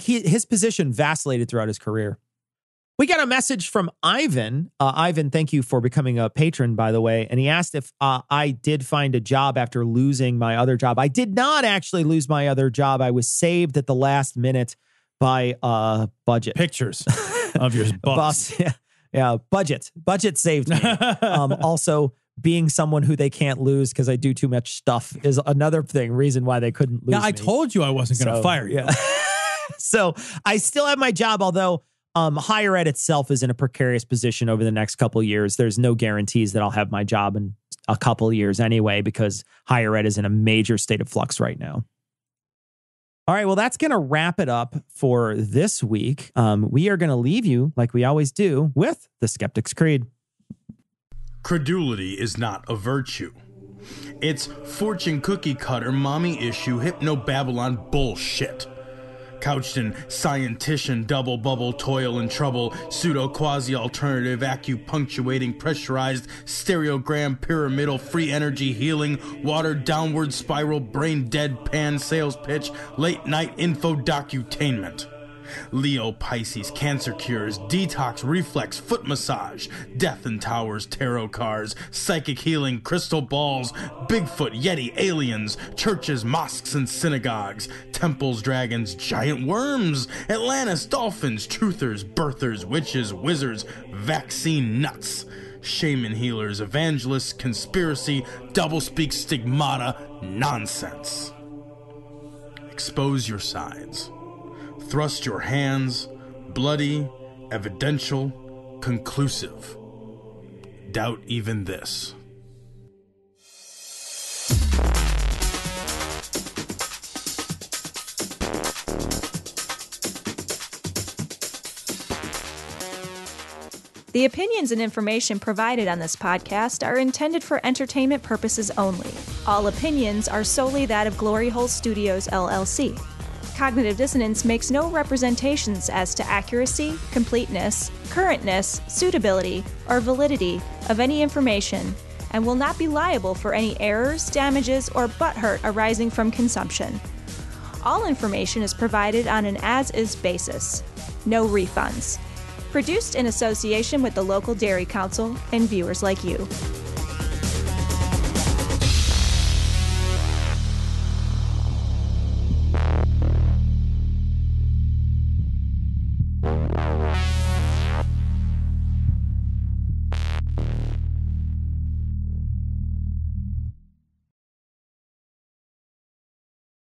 His position vacillated throughout his career. We got a message from Ivan. Ivan, thank you for becoming a patron, by the way. And he asked if I did find a job after losing my other job. I did not actually lose my other job. I was saved at the last minute by budget. Pictures of your boss. Yeah, budget. Budget saved me. Also, being someone who they can't lose because I do too much stuff is another reason why they couldn't lose me. I told you I wasn't going to fire you. Yeah. So I still have my job, although higher ed itself is in a precarious position over the next couple of years. There's no guarantees that I'll have my job in a couple of years anyway, because higher ed is in a major state of flux right now. All right, well, that's going to wrap it up for this week. We are going to leave you, like we always do, with the Skeptic's Creed. Credulity is not a virtue. It's fortune cookie cutter, mommy issue, hypno-Babylon bullshit. Couched in scientician, double bubble, toil and trouble, pseudo quasi alternative, acupunctuating, pressurized, stereogram, pyramidal, free energy healing, watered downward spiral, brain deadpan sales pitch, late night info docutainment. Leo, Pisces, cancer cures, detox, reflex, foot massage, death and towers, tarot cards, psychic healing, crystal balls, Bigfoot, Yeti, aliens, churches, mosques and synagogues, temples, dragons, giant worms, Atlantis, dolphins, truthers, birthers, witches, wizards, vaccine nuts, shaman healers, evangelists, conspiracy, doublespeak, stigmata, nonsense. Expose your sides. Thrust your hands, bloody, evidential, conclusive. Doubt even this. The opinions and information provided on this podcast are intended for entertainment purposes only. All opinions are solely that of Glory Hole Studios, LLC. Cognitive Dissonance makes no representations as to accuracy, completeness, currentness, suitability, or validity of any information, and will not be liable for any errors, damages, or butthurt arising from consumption. All information is provided on an as-is basis. No refunds. Produced in association with the local Dairy Council and viewers like you.